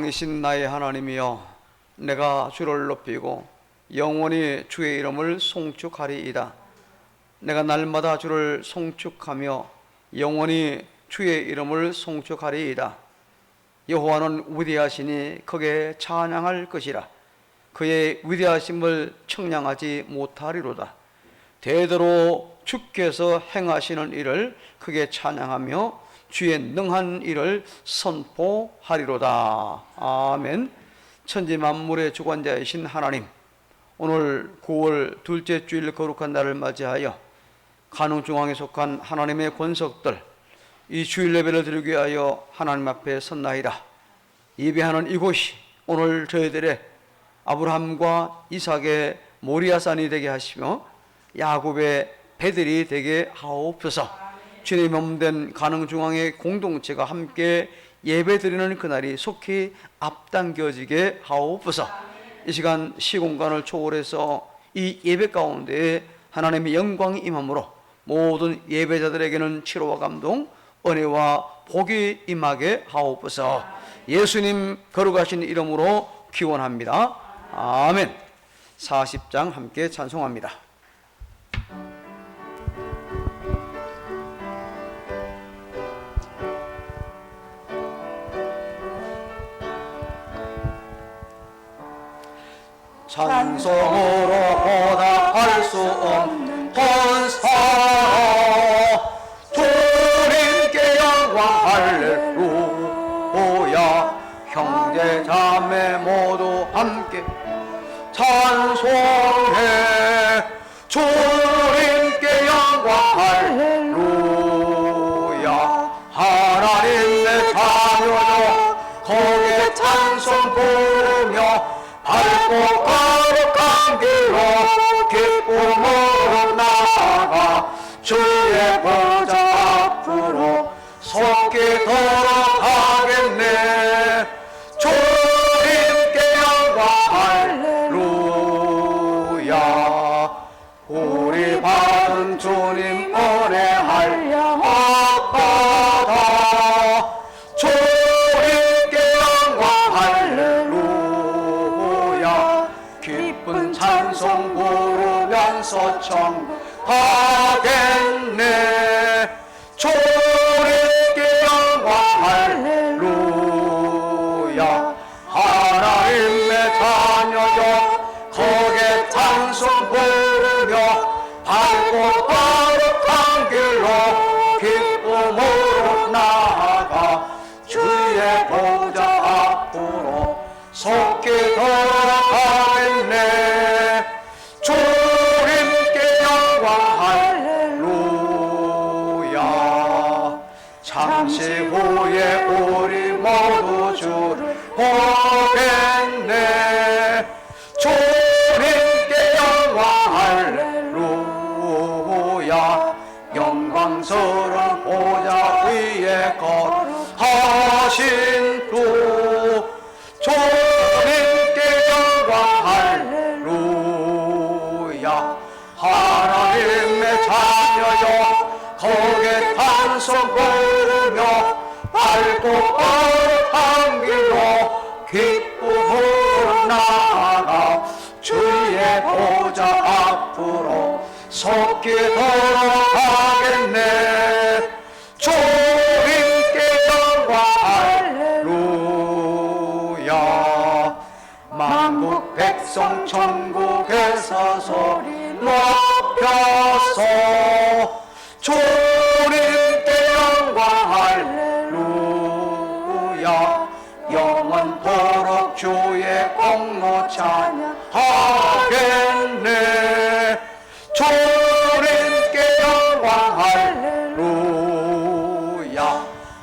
왕이신 나의 하나님이여, 내가 주를 높이고 영원히 주의 이름을 송축하리이다. 내가 날마다 주를 송축하며 영원히 주의 이름을 송축하리이다. 여호와는 위대하시니 크게 찬양할 것이라. 그의 위대하심을 청량하지 못하리로다. 대대로 주께서 행하시는 일을 크게 찬양하며 주의 능한 일을 선포하리로다. 아멘. 천지 만물의 주관자이신 하나님, 오늘 9월 둘째 주일 거룩한 날을 맞이하여 간흥중앙에 속한 하나님의 권속들, 이 주일 예배를 드리기 위하여 하나님 앞에 섰나이다. 예배하는 이곳이 오늘 저희들의 아브라함과 이삭의 모리아산이 되게 하시며 야곱의 배들이 되게 하옵소서. 주님의 몸된 간흥중앙의 공동체가 함께 예배드리는 그날이 속히 앞당겨지게 하옵소서. 이 시간 시공간을 초월해서 이 예배 가운데 하나님의 영광이 임함으로 모든 예배자들에게는 치료와 감동, 은혜와 복이 임하게 하옵소서. 예수님 거룩하신 이름으로 기원합니다. 아멘. 40장 함께 찬송합니다. 찬송으로 보답할 수 없는 권사, 주님께 영광 할렐루야. 형제 자매 모두 함께 찬송해. 주님께 영광 할렐루야. 하나님 내 자녀여 거기에 찬송 부르며 밝고 거룩한 길로 기쁨으로 나아가 주의 보좌 앞으로 속히 돌아가겠네. 주님께 영광 할렐루야. 우리 받은 주님 은혜할 앞바다, 주님께 영광 할렐루야. 기쁜 찬송 부르면서 청하겠네. 주님께 영광 할렐루야. 하나님의 자녀여 거기에 찬송 부르며 밝고 거룩한 길로 기쁨으로 나아가 주의 보좌 앞으로 속히 돌아가겠네. 주님께 영광 할렐루야. 잠시 후에 우리 모두 주를 보겠네. 주님께 영광 할렐루야. 영광스러운 보좌 위에 거하신 주, 주님께 영광 할렐루야. 하나님의 자녀여 거기에 찬송 부르며 밝고 거룩한 길로 기쁨으로 나아가 주의 보좌 앞으로 속히 돌아가겠네. 주님께 영광 할렐루야. 만국 백성 천국에서 소리 높여서 주님께 영광 할렐루야. 영원토록 주의 공로 찬양하겠네. 주님께 영광 할렐루야.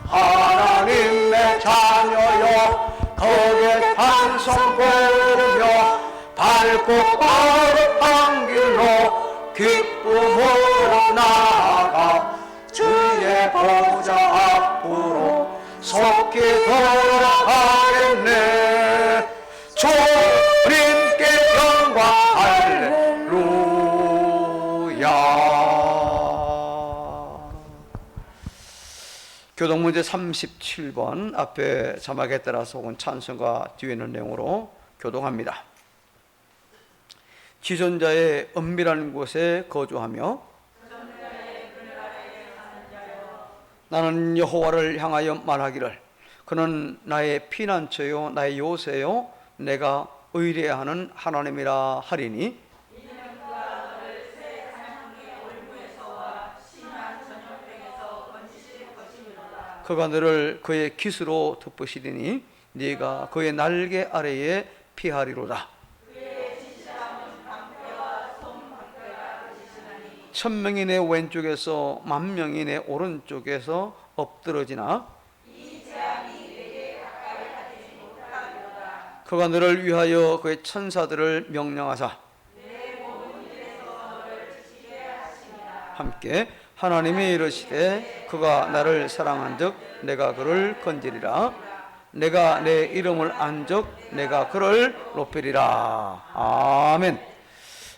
하나님의 자녀여 거기에 찬송 부르며 밝고 거룩한 길로 기쁨으로 나아가 주의 보좌 앞으로 속히 돌아가겠네. 주님께 영광 할렐루야. 교동문제 37번 앞에 자막에 따라서 혹은 찬송가 뒤에 있는 내용으로 교동합니다. 지존자의 은밀한 곳에 거주하며 나는 여호와를 향하여 말하기를 그는 나의 피난처요 나의 요새요 내가 의뢰하는 하나님이라 하리니 그가 너를 그의 깃으로 덮으시리니 네가 그의 날개 아래에 피하리로다. 천명이 내 왼쪽에서 만명이 내 오른쪽에서 엎드러지나 그가 너를 위하여 그의 천사들을 명령하사 함께 하나님이 이르시되 그가 나를 사랑한즉 내가 그를 건지리라. 내가 내 이름을 안즉 내가 그를 높이리라. 아멘.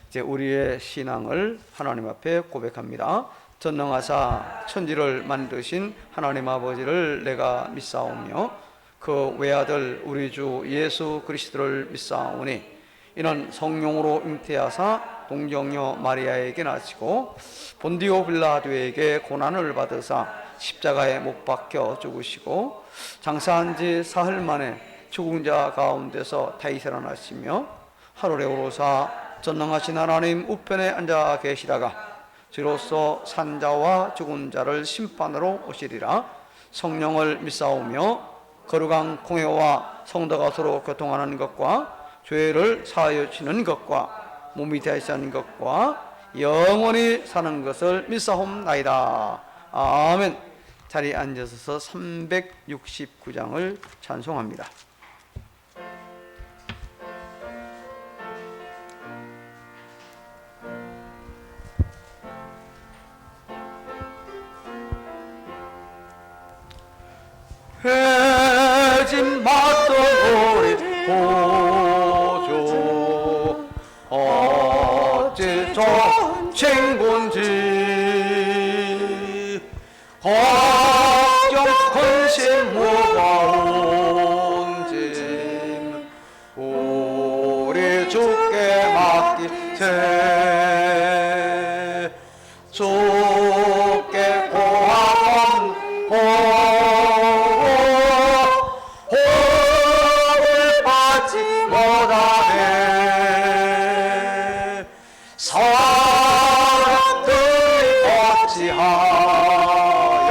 이제 우리의 신앙을 하나님 앞에 고백합니다. 전능하사 천지를 만드신 하나님 아버지를 내가 믿사오며 그 외아들 우리 주 예수 그리스도를 믿사오니 이는 성령으로 잉태하사 동정녀 마리아에게 나시고 본디오 빌라도에게 고난을 받으사 십자가에 못 박혀 죽으시고 장사한 지 사흘 만에 죽은 자 가운데서 다시 살아나시며 하늘에 오르사 전능하신 하나님 우편에 앉아 계시다가 주로서 산자와 죽은 자를 심판으로 오시리라. 성령을 믿사오며 거룩한 공회와 성도가 서로 교통하는 것과 죄를 사하여 주는 것과 몸이 되시는 것과 영원히 사는 것을 믿사옵나이다. 아멘. 자리에 앉으셔서 369장을 찬송합니다. 해진 맞던 우리 보조 어찌 좋은 친구인지 걱정 근심 무거운 짐 우리 주께 맡기세. 주께 고함 호를 받지 못하네. 사람들이 어찌하여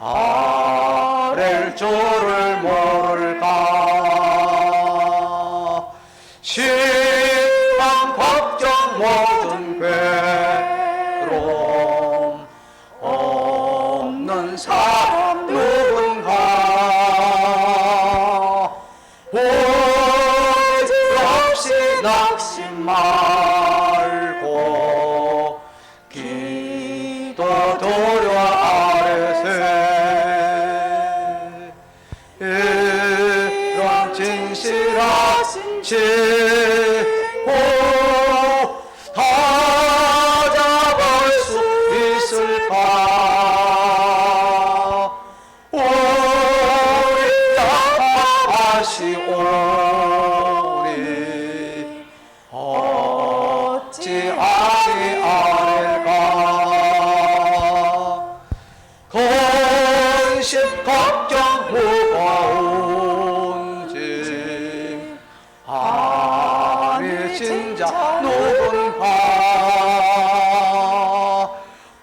아랠 줄을 모를까. 신랑 걱정 모든 괴로움 없는 사람 누군가. 오직 없이 낙심 말고 기도드려 아뢰세. 이런 진실하신 친구 다 잡을 수 있을까. 우리 약하시오니 어찌 아니할까. 근심 걱정 무거운 짐 아니 진짜 누군가.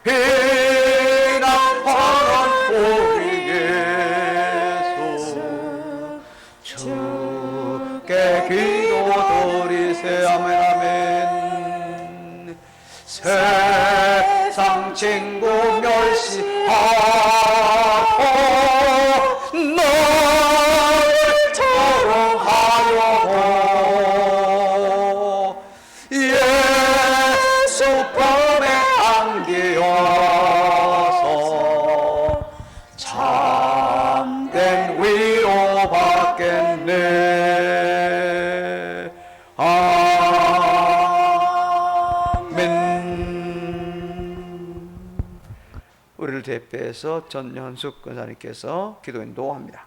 비난하는 우리 예수 주께 기도드리세. 아멘 아멘. 세상 친구 멸시하고 너를 조롱하려고 예수 품에 안기어서 참된 위로 받겠네. 아멘. 우리를 대표해서 전현숙 권사님께서 기도 인도합니다.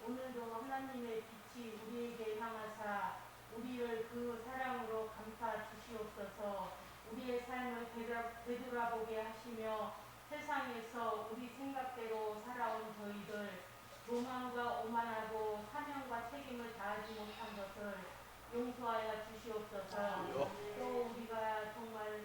오늘도 하나님의 빛이 우리에게 향하사 우리를 그 사랑으로 감싸 주시옵소서. 우리의 삶을 되돌아보게 하시며 세상에서 우리 생각대로 살아온 저희들 로망과 오만하고 사명과 책임을 다하지 못한 것을 용서하여 주시옵소서. 또 우리가 정말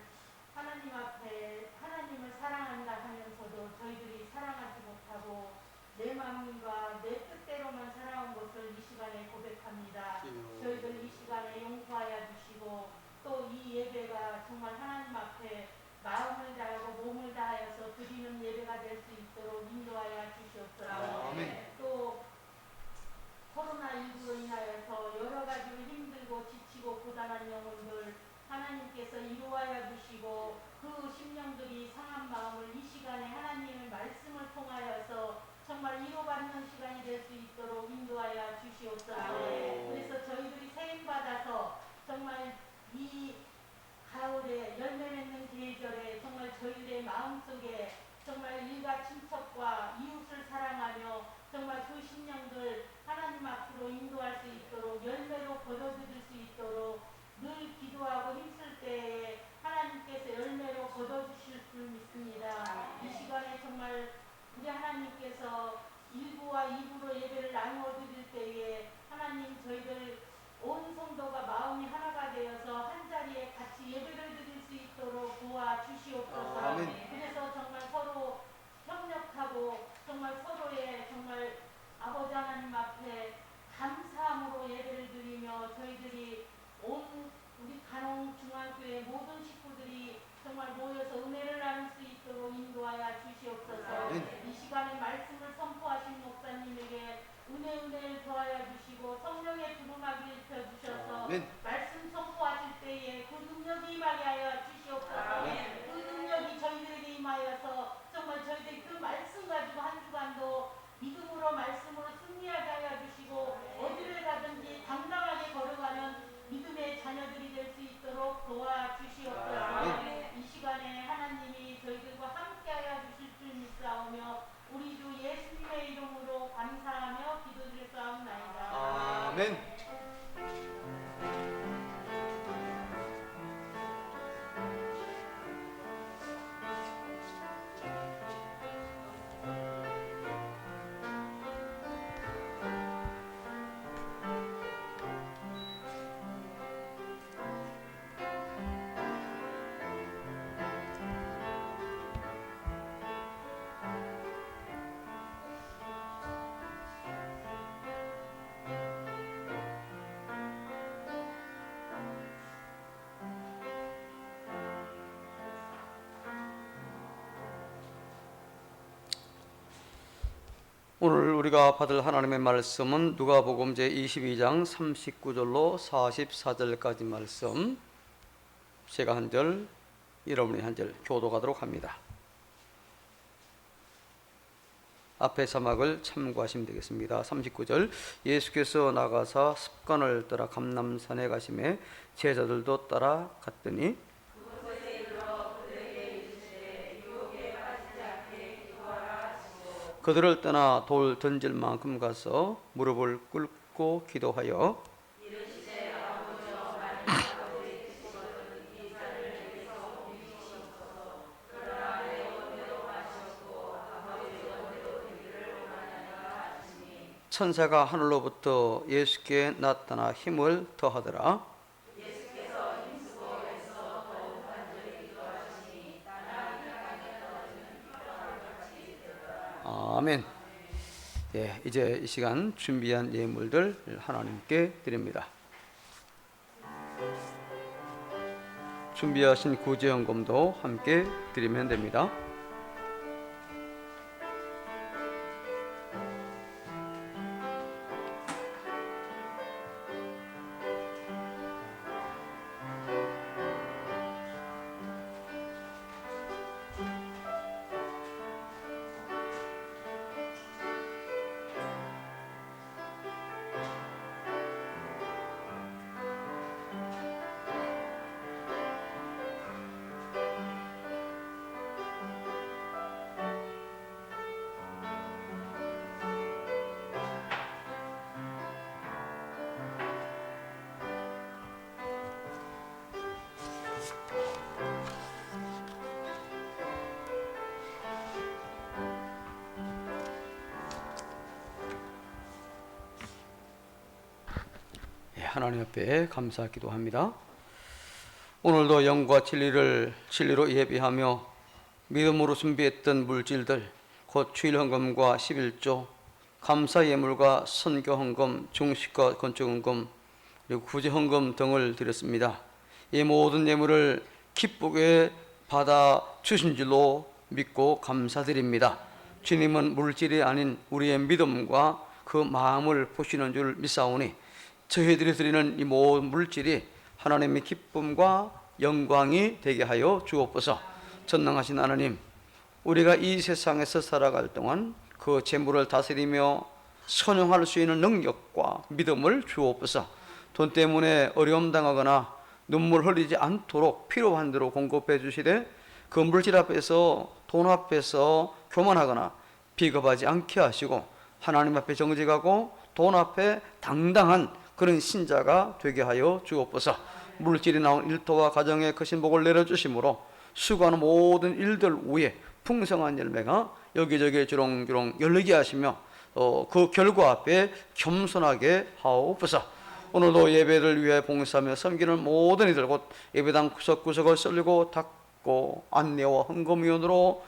하나님 앞에 하나님을 사랑한다 하면서도 저희들이 사랑하지 못하고 내 마음과 내 뜻대로만 살아온 것을 이 시간에 고백합니다. 저희들 이 시간에 용서하여 주시고 또 이 예배가 정말 하나님 앞에 마음을 다하고 몸을 다하여서 드리는 예배가 될 수 있도록 인도하여 주시옵소서. 또 코로나19로 인하여서 여러 가지로 힘들고 지치고 고단한 영혼들 하나님께서 이루하여 주시고 그 심령들이 상한 마음을 이 시간에 하나님의 말씀을 통하여서 정말 위로받는 시간이 될 수 있도록 인도하여 주시옵소서. 그래서 저희들이 세임받아서 정말 이 가을에 열매 맺는 계절에 정말 저희들의 마음속에 정말 일가 친척과 이웃을 사랑하며 정말 그 심령들 하나님 앞으로 인도할 수 있도록 열매로 거둬들일 수 있도록 늘 기도하고 힘쓸 때에 하나님께서 열매로 거둬주실 줄 믿습니다. 이 시간에 정말 우리 하나님께서 1부와 2부로 예배를 나누어 드릴 때에 하나님 저희들 온 성도가 마음이 하나가 되어서 한 자리에 같이 예배를 드릴 수 있도록 도와주시옵소서. 그래서 정말 서로 협력하고 정말 서로의 정말 아버지 하나님 앞에 감사함으로 예배를 드리며 저희들이 온 우리 간홍 중앙교회 모든 식구들이 정말 모여서 은혜를 나눌 수 있도록 인도하여 주시옵소서. 이 시간에 말씀을 선포하신 목사님에게 은혜를 더하여 주시고 성령의 부름하기를 입혀주셔서 말씀 선포하실 때에 그 능력이 임하게 하여 주시옵소서. 그 능력이 저희들에게 임하여서 정말 저희들이 그 말씀 가지고 한 주간도 믿음으로 말씀으로 승리하게 하여 주시고 어디를 가든지 당당하게 걸어가는 믿음의 자녀들이 될 수 있도록 도와주시옵소서. 이 시간에 하나님이 저희들과 함께하여 주실 줄 믿사오며 우리 주 예수님의 이름으로 감사하며 기도드렸사옵나이다. 아멘. 오늘 우리가 받을 하나님의 말씀은 누가복음 제22장 39절로 44절까지 말씀, 제가 한 절, 여러분이 한 절 교독하도록 합니다. 앞에 자막을 참고하시면 되겠습니다. 39절, 예수께서 나가사 습관을 따라 감람산에 가시매 제자들도 따라갔더니 그들을 떠나 돌 던질 만큼 가서 무릎을 꿇고 기도하여 천사가 하늘로부터 예수께 나타나 힘을 더하더라. 아멘. 예, 이제 이 시간 준비한 예물들 하나님께 드립니다. 준비하신 구제연금도 함께 드리면 됩니다. 하나님 앞에 감사 기도합니다. 오늘도 영과 진리로 예배하며 믿음으로 준비했던 물질들, 곧 주일헌금과 11조, 감사예물과 선교헌금, 중식과 건축헌금, 그리고 구제헌금 등을 드렸습니다. 이 모든 예물을 기쁘게 받아 주신 줄로 믿고 감사드립니다. 주님은 물질이 아닌 우리의 믿음과 그 마음을 보시는 줄 믿사오니 저희들이 드리는 이 모든 물질이 하나님의 기쁨과 영광이 되게 하여 주옵소서. 전능하신 하나님, 우리가 이 세상에서 살아갈 동안 그 재물을 다스리며 선용할 수 있는 능력과 믿음을 주옵소서. 돈 때문에 어려움 당하거나 눈물 흘리지 않도록 필요한 대로 공급해 주시되, 그 물질 앞에서, 돈 앞에서 교만하거나 비겁하지 않게 하시고 하나님 앞에 정직하고 돈 앞에 당당한 그런 신자가 되게 하여 주옵소서. 물질이 나온 일터와 가정에 크신 복을 내려주심으로 수고하는 모든 일들 위에 풍성한 열매가 여기저기 주렁주렁 열리게 하시며 그 결과 앞에 겸손하게 하옵소서. 오늘도 예배를 위해 봉사하며 섬기는 모든 이들, 곧 예배당 구석구석을 썰고 닦고 안내와 헌금위원으로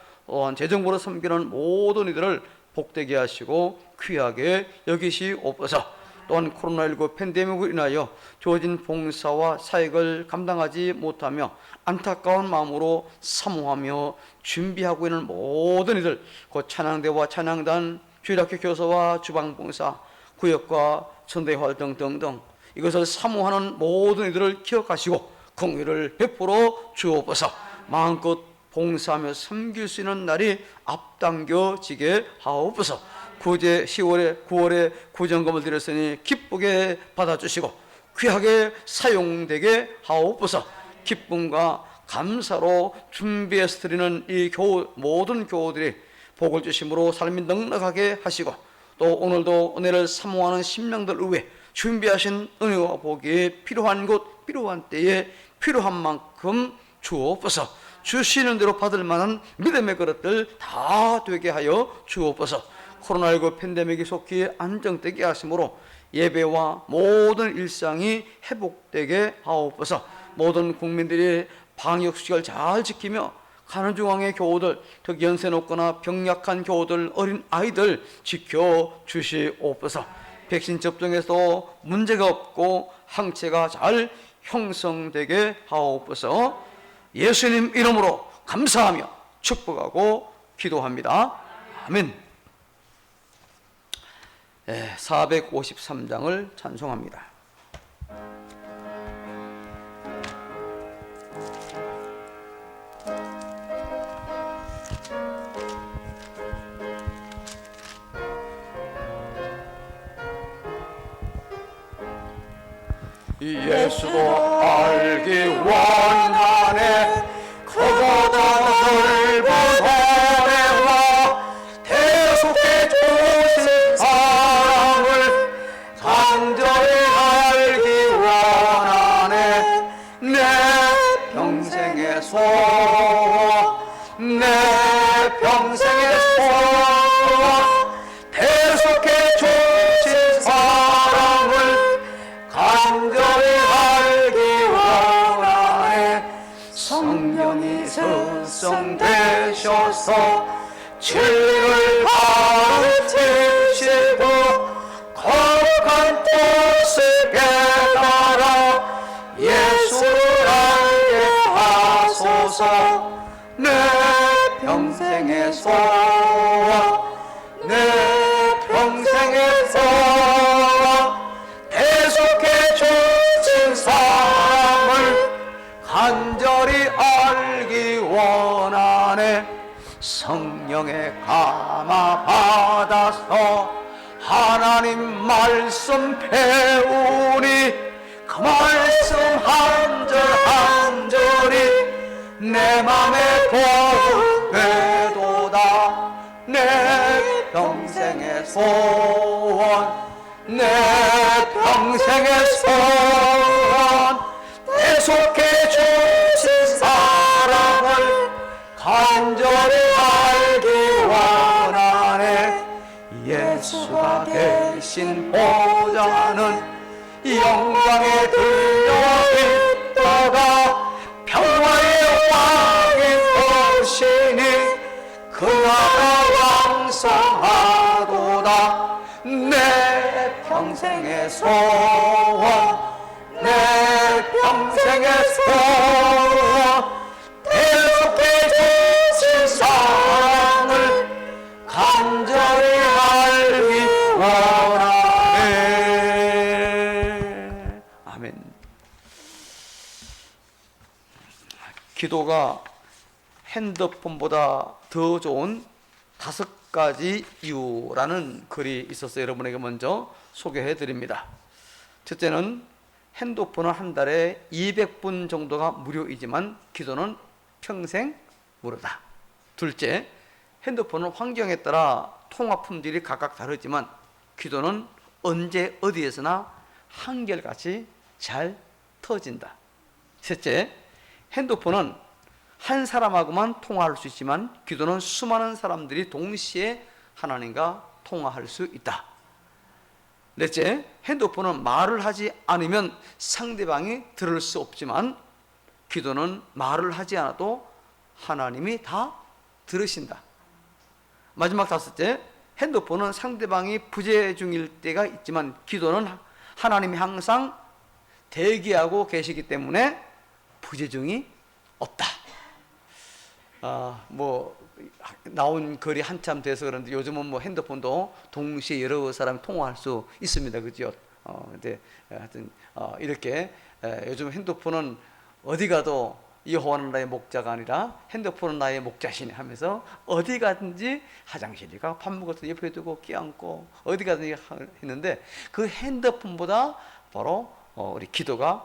재정부로 섬기는 모든 이들을 복되게 하시고 귀하게 여기시옵소서. 또한 코로나19 팬데믹으로 인하여 주어진 봉사와 사역을 감당하지 못하며 안타까운 마음으로 사모하며 준비하고 있는 모든 이들, 곧 찬양대와 찬양단, 주일학교 교사와 주방봉사, 구역과 선대활동 등등 이것을 사모하는 모든 이들을 기억하시고 긍휼을 베풀어 주옵소서. 마음껏 봉사하며 섬길 수 있는 날이 앞당겨지게 하옵소서. 9월에 구정금을 드렸으니 기쁘게 받아주시고 귀하게 사용되게 하옵소서. 기쁨과 감사로 준비해서 드리는 이 모든 교우들이 복을 주심으로 삶이 넉넉하게 하시고, 또 오늘도 은혜를 사모하는 심령들 위해 준비하신 은혜와 복이 필요한 곳 필요한 때에 필요한 만큼 주옵소서. 주시는 대로 받을 만한 믿음의 그릇들 다 되게 하여 주옵소서. 코로나19 팬데믹이 속히 안정되게 하심으로 예배와 모든 일상이 회복되게 하옵소서. 모든 국민들이 방역수칙을 잘 지키며 가는 중앙의 교우들, 특히 연세 높거나 병약한 교우들, 어린 아이들 지켜주시옵소서. 백신 접종에서 문제가 없고 항체가 잘 형성되게 하옵소서. 예수님 이름으로 감사하며 축복하고 기도합니다. 아멘. 453장을 찬송합니다. 예수도 알기 원하네. 그보다 넓은 은혜와 대속해 주신 사랑을 간절히 알기 원하네. 내 평생의 소원, 내 평생의 소원, 대속해 주신 사랑을 간절히 알기 원하네. 성령이 선성되셔서 진리를 가르치시고 거룩한 뜻을 깨달아 예수를 알게 하소서. 내 평생의 소원, 내 평생의 소원, 대속해 주신 사랑을 간절히 알기 원하네. 성령의 감화 받아서 하나님 말씀 배우니 그 말씀 한 절 한 절이 내 맘에 보되도다. 내 평생의 소원, 내 평생의 소원, 대속해 주신 사랑을 간절히 알기 원하네. 예수가 대신 보자는 영광에 들려 있다가 평화의 왕이 오시니 그 나라 왕성하도다. 내 평생의 소원, 내 평생의 소원, 대속해 주신 사랑을 간절히 알기 원하네. 아멘. 기도가 핸드폰보다 더 좋은 5가지 이유라는 글이 있어서 여러분에게 먼저 소개해 드립니다. 첫째는 핸드폰은 한 달에 200분 정도가 무료이지만 기도는 평생 무료다. 둘째, 핸드폰은 환경에 따라 통화 품질이 각각 다르지만 기도는 언제 어디에서나 한결같이 잘 터진다. 셋째, 핸드폰은 한 사람하고만 통화할 수 있지만 기도는 수많은 사람들이 동시에 하나님과 통화할 수 있다. 넷째, 핸드폰은 말을 하지 않으면 상대방이 들을 수 없지만 기도는 말을 하지 않아도 하나님이 다 들으신다. 마지막 다섯째, 핸드폰은 상대방이 부재 중일 때가 있지만 기도는 하나님이 항상 대기하고 계시기 때문에 부재 중이 없다. 나온 글이 한참 돼서 그런데 요즘은 뭐 핸드폰도 동시에 여러 사람이 통화할 수 있습니다. 그죠? 근데 하여튼 이렇게 요즘 핸드폰은 어디 가도 여호와는 나의 목자가 아니라 핸드폰은 나의 목자시네 하면서 어디 가든지 화장실에 가 밥 먹을 때 옆에 두고 껴안고 어디 가든지 했는데 그 핸드폰보다 바로 우리 기도가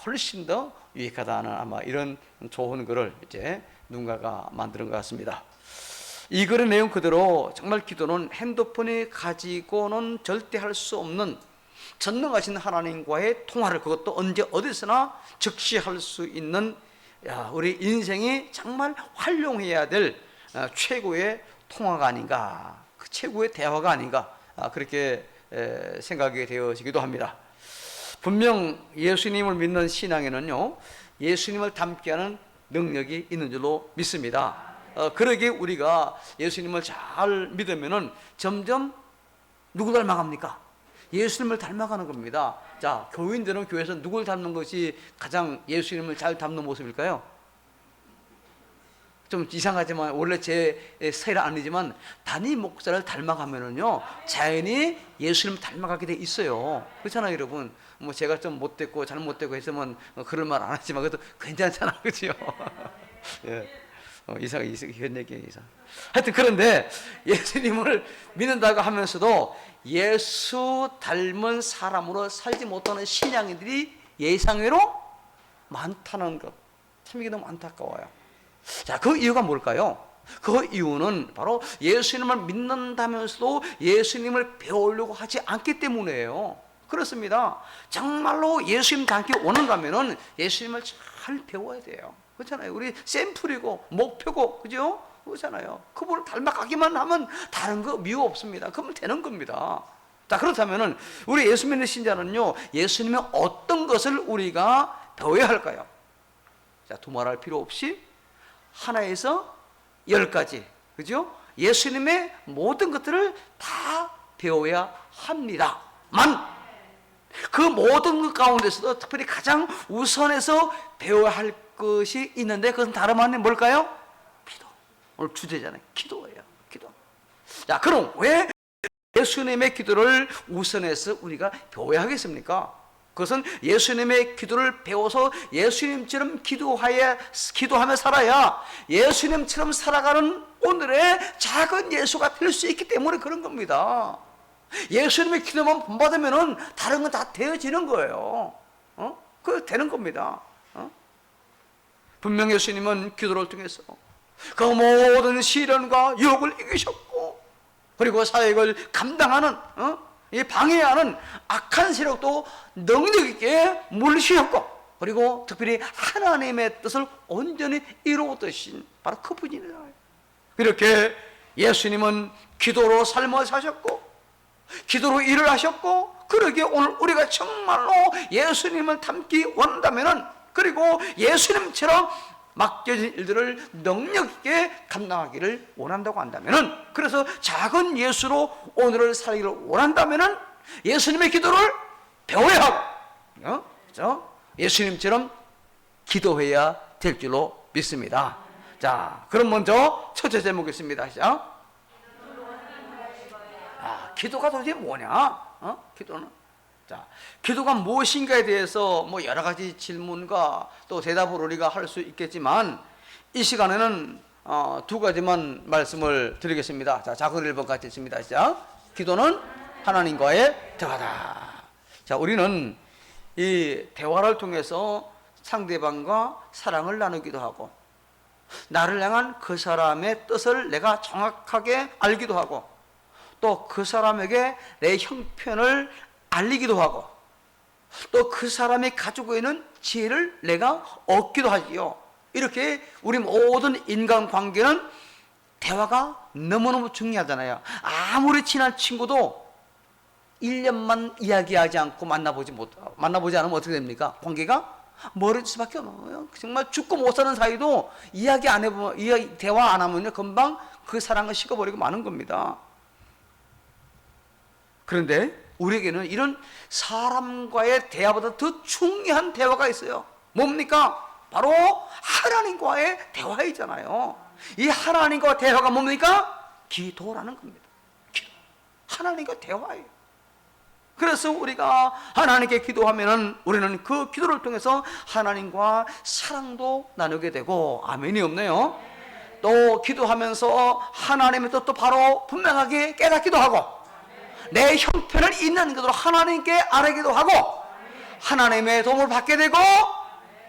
훨씬 더 유익하다는 아마 이런 좋은 글을 이제 누군가가 만드는 것 같습니다. 이 글의 내용 그대로 정말 기도는 핸드폰이 가지고는 절대 할 수 없는 전능하신 하나님과의 통화를, 그것도 언제 어디서나 즉시 할 수 있는 우리 인생이 정말 활용해야 될 최고의 통화가 아닌가, 그 최고의 대화가 아닌가, 그렇게 생각이 되어지기도 합니다. 분명 예수님을 믿는 신앙에는요, 예수님을 닮게 하는 능력이 있는 줄로 믿습니다. 그러기에 우리가 예수님을 잘 믿으면은 점점 누구 닮아갑니까? 예수님을 닮아가는 겁니다. 자, 교인들은 교회에서 누굴 닮는 것이 가장 예수님을 잘 닮는 모습일까요? 좀 이상하지만 원래 제 스타일은 아니지만 담임 목사를 닮아가면은요 자연히 예수님을 닮아가게 돼 있어요. 그렇잖아요, 여러분. 뭐 제가 좀 못됐고 잘못되고 했으면 그런 말 안 하지만 그래도 괜찮잖아, 그렇죠? 예. 이런 얘기 이상. 하여튼 그런데 예수님을 믿는다고 하면서도 예수 닮은 사람으로 살지 못하는 신앙인들이 예상외로 많다는 것, 참 이게 너무 안타까워요. 자, 그 이유가 뭘까요? 그 이유는 바로 예수님을 믿는다면서도 예수님을 배우려고 하지 않기 때문이에요. 그렇습니다. 정말로 예수님 닮기 원한다면은 예수님을 잘 배워야 돼요. 그렇잖아요. 우리 샘플이고 목표고, 그죠? 그렇잖아요. 그분을 닮아가기만 하면 다른 거 미워 없습니다. 그러면 되는 겁니다. 자, 그렇다면은 우리 예수 믿는 신자는요, 예수님의 어떤 것을 우리가 배워야 할까요? 자, 두말할 필요 없이 하나에서 10가지, 그죠? 예수님의 모든 것들을 다 배워야 합니다만 그 모든 것 가운데서도 특별히 가장 우선해서 배워야 할 것이 있는데 그것은 다름 아닌 뭘까요? 기도. 오늘 주제잖아요. 기도예요. 기도. 자, 그럼 왜 예수님의 기도를 우선해서 우리가 배워야 하겠습니까? 그것은 예수님의 기도를 배워서 예수님처럼 기도하며 살아야 예수님처럼 살아가는 오늘의 작은 예수가 될 수 있기 때문에 그런 겁니다. 예수님의 기도만 본받으면 다른 건 다 되어지는 거예요. 그거 되는 겁니다. 분명 예수님은 기도를 통해서 그 모든 시련과 유혹을 이기셨고, 그리고 사역을 감당하는 이 방해하는 악한 세력도 능력 있게 물리치셨고, 그리고 특별히 하나님의 뜻을 온전히 이루어드신 바로 그분이에요. 이렇게 예수님은 기도로 삶을 사셨고, 기도로 일을 하셨고, 그러기에 오늘 우리가 정말로 예수님을 닮기 원한다면은, 그리고 예수님처럼 맡겨진 일들을 능력 있게 감당하기를 원한다고 한다면은, 그래서 작은 예수로 오늘을 살기를 원한다면은 예수님의 기도를 배워야 하고, 그렇죠? 예수님처럼 기도해야 될 줄로 믿습니다. 자, 그럼 먼저 첫째 제목 있습니다. 시작. 기도가 도대체 뭐냐? 기도는, 자, 기도가 무엇인가에 대해서 뭐 여러 가지 질문과 또 대답을 우리가 할 수 있겠지만, 이 시간에는 두 가지만 말씀을 드리겠습니다. 자, 작은 1번 같이 있습니다. 시작. 기도는 하나님과의 대화다. 자, 우리는 이 대화를 통해서 상대방과 사랑을 나누기도 하고, 나를 향한 그 사람의 뜻을 내가 정확하게 알기도 하고, 또 그 사람에게 내 형편을 알리기도 하고, 또 그 사람이 가지고 있는 지혜를 내가 얻기도 하지요. 이렇게 우리 모든 인간관계는 대화가 너무너무 중요하잖아요. 아무리 친한 친구도 1년만 이야기하지 않고 만나보지 않으면 어떻게 됩니까? 관계가 멀어질 수밖에 없어요. 정말 죽고 못 사는 사이도 이야기 안 해보면, 대화 안 하면요, 금방 그 사랑을 식어버리고 마는 겁니다. 그런데 우리에게는 이런 사람과의 대화보다 더 중요한 대화가 있어요. 뭡니까? 바로 하나님과의 대화이잖아요. 이 하나님과 대화가 뭡니까? 기도라는 겁니다. 기도. 하나님과 대화예요. 그래서 우리가 하나님께 기도하면은 우리는 그 기도를 통해서 하나님과 사랑도 나누게 되고, 아멘이 없네요. 또 기도하면서 하나님의 뜻도 바로 분명하게 깨닫기도 하고, 내 형편을 있는 그대로 하나님께 아뢰기도 하고, 하나님의 도움을 받게 되고,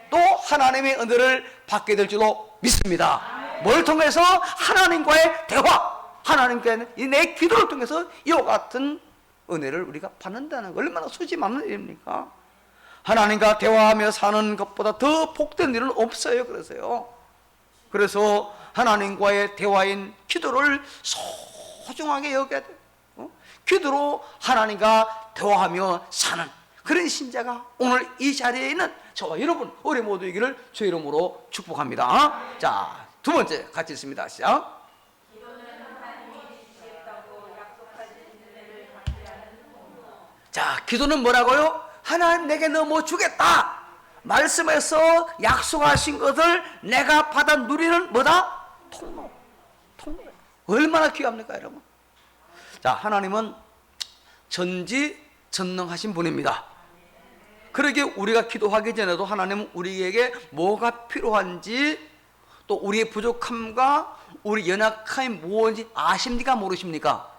또 하나님의 은혜를 받게 될 줄로 믿습니다. 뭘 통해서? 하나님과의 대화, 하나님께 내 기도를 통해서 이와 같은 은혜를 우리가 받는다는 거, 얼마나 수지 많은 일입니까? 하나님과 대화하며 사는 것보다 더 복된 일은 없어요. 그래서 하나님과의 대화인 기도를 소중하게 여겨야 돼요. 기도로 하나님과 대화하며 사는 그런 신자가 오늘 이 자리에 있는 저와 여러분, 우리 모두이기를 주 이름으로 축복합니다. 자, 두 번째 같이 있습니다. 시작. 자, 기도는 뭐라고요? 하나님 내게 너 뭐 주겠다 말씀에서 약속하신 것을 내가 받아 누리는 뭐다? 통로. 얼마나 귀합니까, 여러분? 자, 하나님은 전지전능하신 분입니다. 그러기에 우리가 기도하기 전에도 하나님은 우리에게 뭐가 필요한지, 또 우리의 부족함과 우리 연약함이 무엇인지 아십니까, 모르십니까?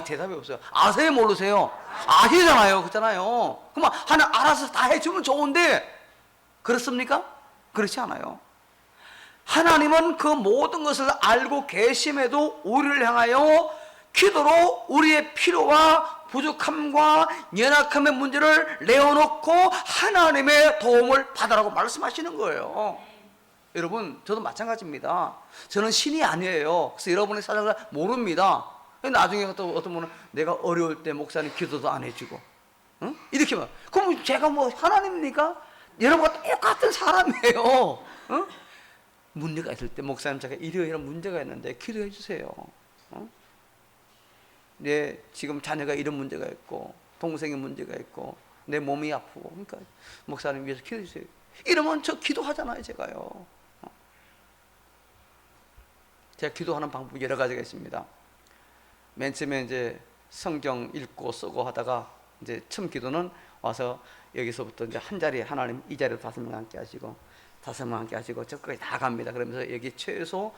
대답이 없어요. 아세요, 모르세요? 아시잖아요. 그렇잖아요. 그러면 하나 알아서 다 해주면 좋은데, 그렇습니까? 그렇지 않아요. 하나님은 그 모든 것을 알고 계심에도 우리를 향하여 기도로 우리의 필요와 부족함과 연약함의 문제를 내어놓고 하나님의 도움을 받으라고 말씀하시는 거예요. 여러분, 저도 마찬가지입니다. 저는 신이 아니에요. 그래서 여러분의 사정을 모릅니다. 나중에 또 어떤 분은 내가 어려울 때 목사님 기도도 안 해주고, 응? 이렇게 막, 그럼 제가 뭐 하나님입니까? 여러분과 똑같은 사람이에요. 응? 문제가 있을 때 목사님 제가 이런 문제가 있는데 기도해 주세요. 응? 내 지금 자녀가 이런 문제가 있고, 동생의 문제가 있고, 내 몸이 아프고, 그러니까 목사님 위해서 기도해 주세요. 이러면 저 기도하잖아요, 제가요. 제가 기도하는 방법이 여러 가지가 있습니다. 맨 처음에 이제 성경 읽고 쓰고 하다가, 이제 처음 기도는 와서 여기서부터 이제 한 자리에, 하나님 이 자리에 5명 함께 하시고 5명 함께 하시고 저까지 다 갑니다. 그러면서 여기 최소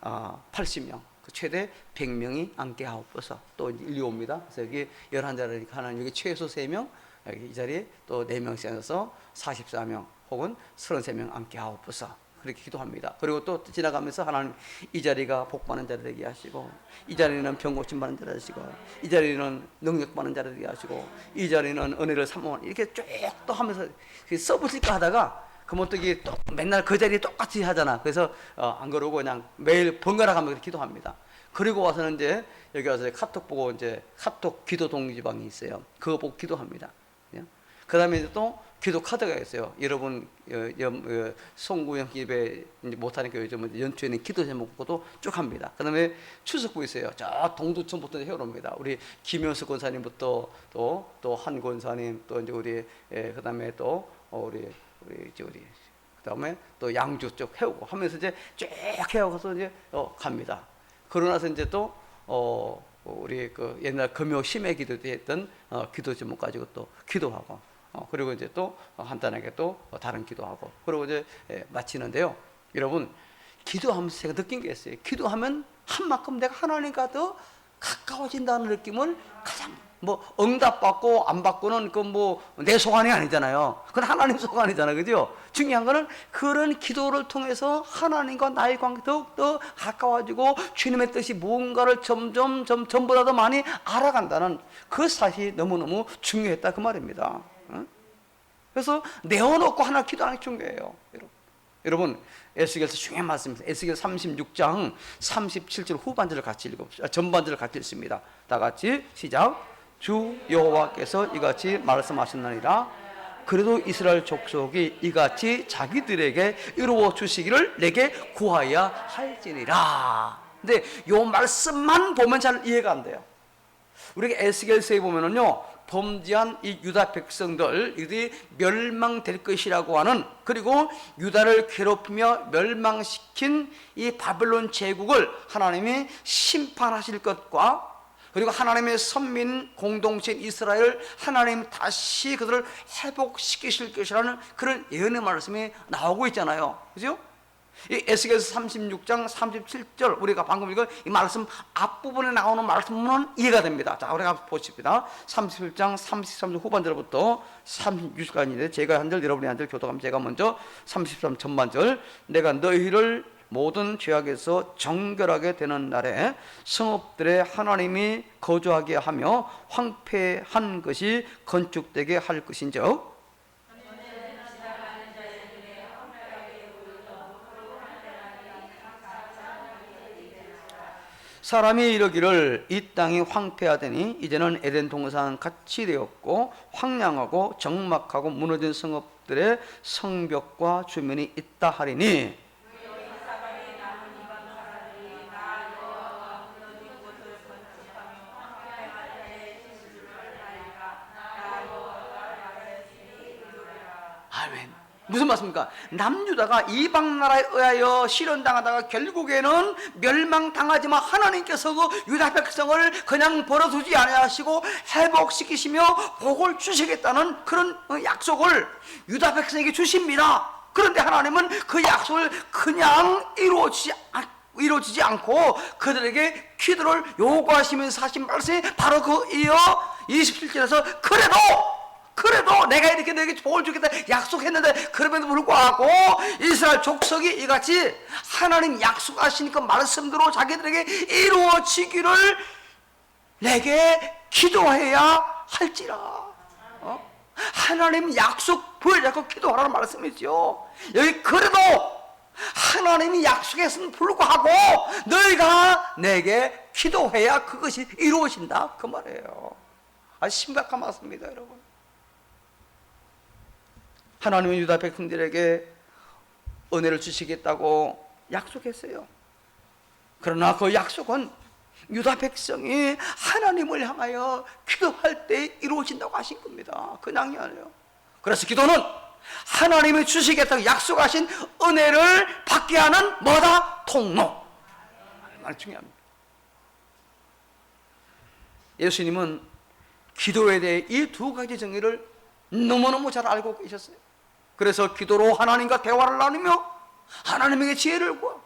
80명, 최대 100명이 앉게 하옵소서. 또 이제 일리 옵니다. 그래서 여기 11자리니까 하나님 여기 최소 3명, 여기 이 자리에 또 4명씩 앉아서 44명 혹은 33명 앉게 하옵소서. 그렇게 기도합니다. 그리고 또 지나가면서 하나님 이 자리가 복받는 자리 되게 하시고, 이 자리는 병 고침 받는 자리 되시고, 이 자리는 능력 받는 자리 되게 하시고, 이 자리는 은혜를 삼어, 이렇게 쭉 또 하면서 써보실까 하다가 그럼 어떻게 또 맨날 그 자리에 똑같이 하잖아. 그래서 안 그러고 그냥 매일 번갈아 가면서 기도합니다. 그리고 와서는 이제 여기 와서 카톡 보고 이제 카톡 기도 동지방이 있어요. 그거 보고 기도합니다. 그 다음에 또 기도 카드가 있어요. 여러분 송구형 예배 못하니까 요즘은 연초에는 기도 제목도 쭉 합니다. 그 다음에 추석부 있어요. 저 동두천부터 해오릅니다. 우리 김현수 권사님부터 또 한 권사님 또 이제 우리 그 다음에 또 우리 그 다음에 또 양주 쪽 해오고 하면서 이제 쭉 해오고서 이제 갑니다. 그러고 나서 이제 또 우리 그 옛날 금요 심해 기도 때 했던 기도 제목 가지고 또 기도하고 그리고 이제 또 간단하게 또 다른 기도하고 그리고 이제 마치는데요. 여러분 기도하면서 제가 느낀 게 있어요. 기도하면 한 만큼 내가 하나님과 더 가까워진다는 느낌을 가장 뭐 응답받고 안 받고는 그 뭐 내 소관이 아니잖아요. 그건 하나님 소관이잖아요. 그죠? 중요한 거는 그런 기도를 통해서 하나님과 나의 관계 더욱더 가까워지고 주님의 뜻이 무언가를 점점 전보다 더 많이 알아간다는 그 사실이 너무너무 중요했다 그 말입니다. 그래서 내어놓고 하나 기도하는 게 중요해요. 여러분 에스겔서 중요한 말씀입니다. 에스겔 36장 37절 후반절을 같이 읽읍시다. 전반절을 같이 읽습니다. 다 같이 시작. 주 여호와께서 이같이 말씀하셨느니라. 그래도 이스라엘 족속이 이같이 자기들에게 이루어 주시기를 내게 구하여야 할지니라. 근데 요 말씀만 보면 잘 이해가 안 돼요. 우리가 에스겔서에 보면은요, 범죄한 이 유다 백성들 이들이 멸망될 것이라고 하는, 그리고 유다를 괴롭히며 멸망시킨 이 바벨론 제국을 하나님이 심판하실 것과, 그리고 하나님의 선민 공동체인 이스라엘 하나님 다시 그들을 회복시키실 것이라는 그런 예언의 말씀이 나오고 있잖아요. 그죠? 이 에스겔서 36장 37절 우리가 방금 읽은 이 말씀 앞부분에 나오는 말씀은 이해가 됩니다. 자, 우리가 보십니다. 37장 33절 후반절부터 36절까지인데 제가 한 절 여러분이 한 절 교독하면 제가 먼저 33 전반절. 내가 너희를 모든 죄악에서 정결하게 되는 날에 성읍들의 하나님이 거주하게 하며 황폐한 것이 건축되게 할 것인즉 사람이 이르기를 이 땅이 황폐하더니 이제는 에덴 동산 같이 되었고 황량하고 적막하고 무너진 성읍들의 성벽과 주민이 있다 하리니 아멘. 무슨 말씀입니까? 남유다가 이방 나라에 의하여 실현당하다가 결국에는 멸망당하지만 하나님께서 그 유다 백성을 그냥 벌어두지 아니하시고 회복시키시며 복을 주시겠다는 그런 약속을 유다 백성에게 주십니다. 그런데 하나님은 그 약속을 그냥 이루어지지 않고 그들에게 기도를 요구하시면서 하신 말씀이 바로 그 이어 27절에서 그래도 내가 이렇게 너에게 복을 주겠다 약속했는데 그럼에도 불구하고 이스라엘 족속이 이같이 하나님 약속하신 그 말씀대로 자기들에게 이루어지기를 내게 기도해야 할지라. 하나님 약속 보여잡고 기도하라는 말씀이죠. 여기 그래도 하나님이 약속했음에도 불구하고 너희가 내게 기도해야 그것이 이루어진다 그 말이에요. 아주 심각한 말씀입니다, 여러분. 하나님은 유다 백성들에게 은혜를 주시겠다고 약속했어요. 그러나 그 약속은 유다 백성이 하나님을 향하여 기도할 때 이루어진다고 하신 겁니다. 그냥이 아니에요. 그래서 기도는 하나님이 주시겠다고 약속하신 은혜를 받게 하는 뭐다? 통로. 말 중요합니다. 예수님은 기도에 대해 이 두 가지 정의를 너무너무 잘 알고 계셨어요. 그래서 기도로 하나님과 대화를 나누며 하나님에게 지혜를 구하고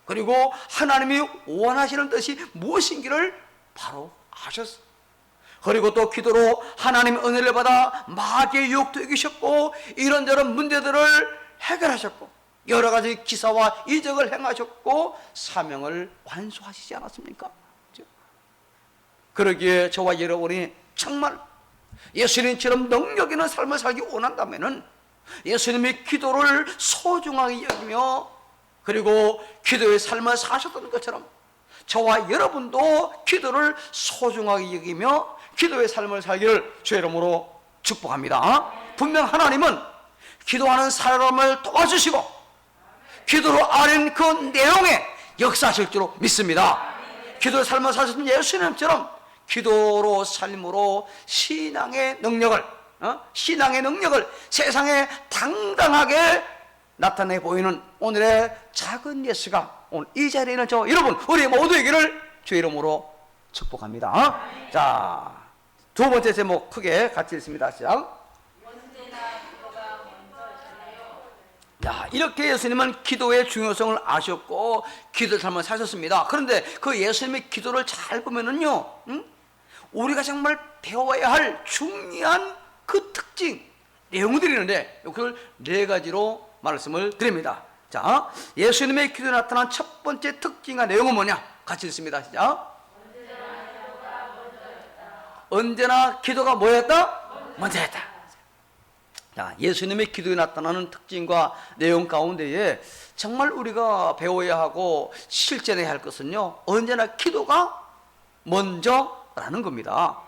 그리고 하나님이 원하시는 뜻이 무엇인지를 바로 아셨어요. 그리고 또 기도로 하나님의 은혜를 받아 마귀의 유혹도 이기셨고 이런저런 문제들을 해결하셨고 여러 가지 기사와 이적을 행하셨고 사명을 완수하시지 않았습니까? 그러기에 저와 여러분이 정말 예수님처럼 능력 있는 삶을 살기 원한다면은 예수님이 기도를 소중하게 여기며 그리고 기도의 삶을 사셨던 것처럼 저와 여러분도 기도를 소중하게 여기며 기도의 삶을 살기를 주의 이름으로 축복합니다. 분명 하나님은 기도하는 사람을 도와주시고 기도로 아는 그 내용에 역사하실 줄로 믿습니다. 기도의 삶을 사셨던 예수님처럼 기도로 삶으로 신앙의 능력을 세상에 당당하게 나타내 보이는 오늘의 작은 예수가 오늘 이 자리에 있는 저 여러분 우리 모두에게를 주의 이름으로 축복합니다. 자, 두 번째 제목 크게 같이 읽습니다. 시작. 자, 이렇게 예수님은 기도의 중요성을 아셨고 기도의 삶을 사셨습니다. 그런데 그 예수님의 기도를 잘 보면은요, 우리가 정말 배워야 할 중요한 그 특징 내용들이 있는데 그걸 네 가지로 말씀을 드립니다. 자, 예수님의 기도에 나타난 첫 번째 특징과 내용은 뭐냐? 같이 읽습니다. 시작. 언제나 기도가 뭐였다? 먼저였다. 자, 예수님의 기도에 나타나는 특징과 내용 가운데에 정말 우리가 배워야 하고 실천해야 할 것은요, 언제나 기도가 먼저라는 겁니다.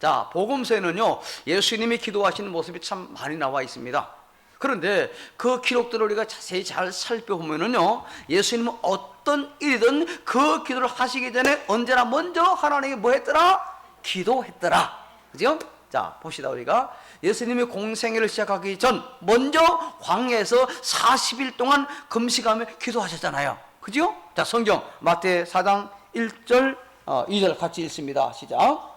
자, 복음서에는요 예수님이 기도하시는 모습이 참 많이 나와 있습니다. 그런데 그 기록들을 우리가 자세히 잘 살펴보면은요, 예수님은 어떤 일이든 그 기도를 하시기 전에 언제나 먼저 하나님께 뭐 했더라? 기도했더라. 그죠? 자, 봅시다. 우리가 예수님이 공생애를 시작하기 전 먼저 광야에서 40일 동안 금식하며 기도하셨잖아요. 그죠? 자, 성경 마태 4장 1절 2절 같이 읽습니다. 시작.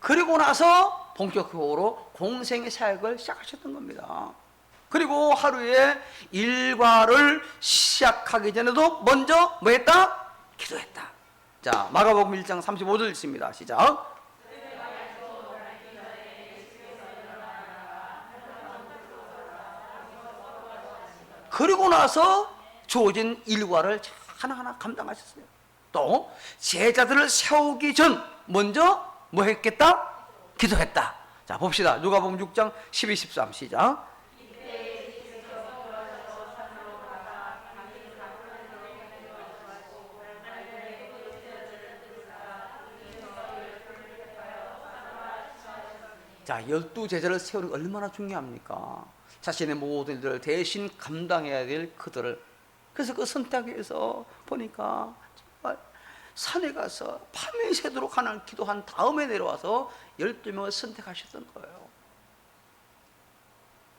그리고 나서 본격적으로 공생의 사역을 시작하셨던 겁니다. 그리고 하루에 일과를 시작하기 전에도 먼저 뭐 했다? 기도했다. 자, 마가복음 1장 35절 읽습니다. 시작. 그리고 나서 주어진 일과를 하나하나 감당하셨어요. 또 제자들을 세우기 전 먼저 뭐 했겠다? 기도했다. 자, 봅시다. 누가복음 6장 12, 13 시작. 자, 12제자를 세우는 게 얼마나 중요합니까? 자신의 모든 일들을 대신 감당해야 될 그들을. 그래서 그 선택에서 보니까 정말 산에 가서 밤이 새도록 하나님 기도한 다음에 내려와서 12명을 선택하셨던 거예요.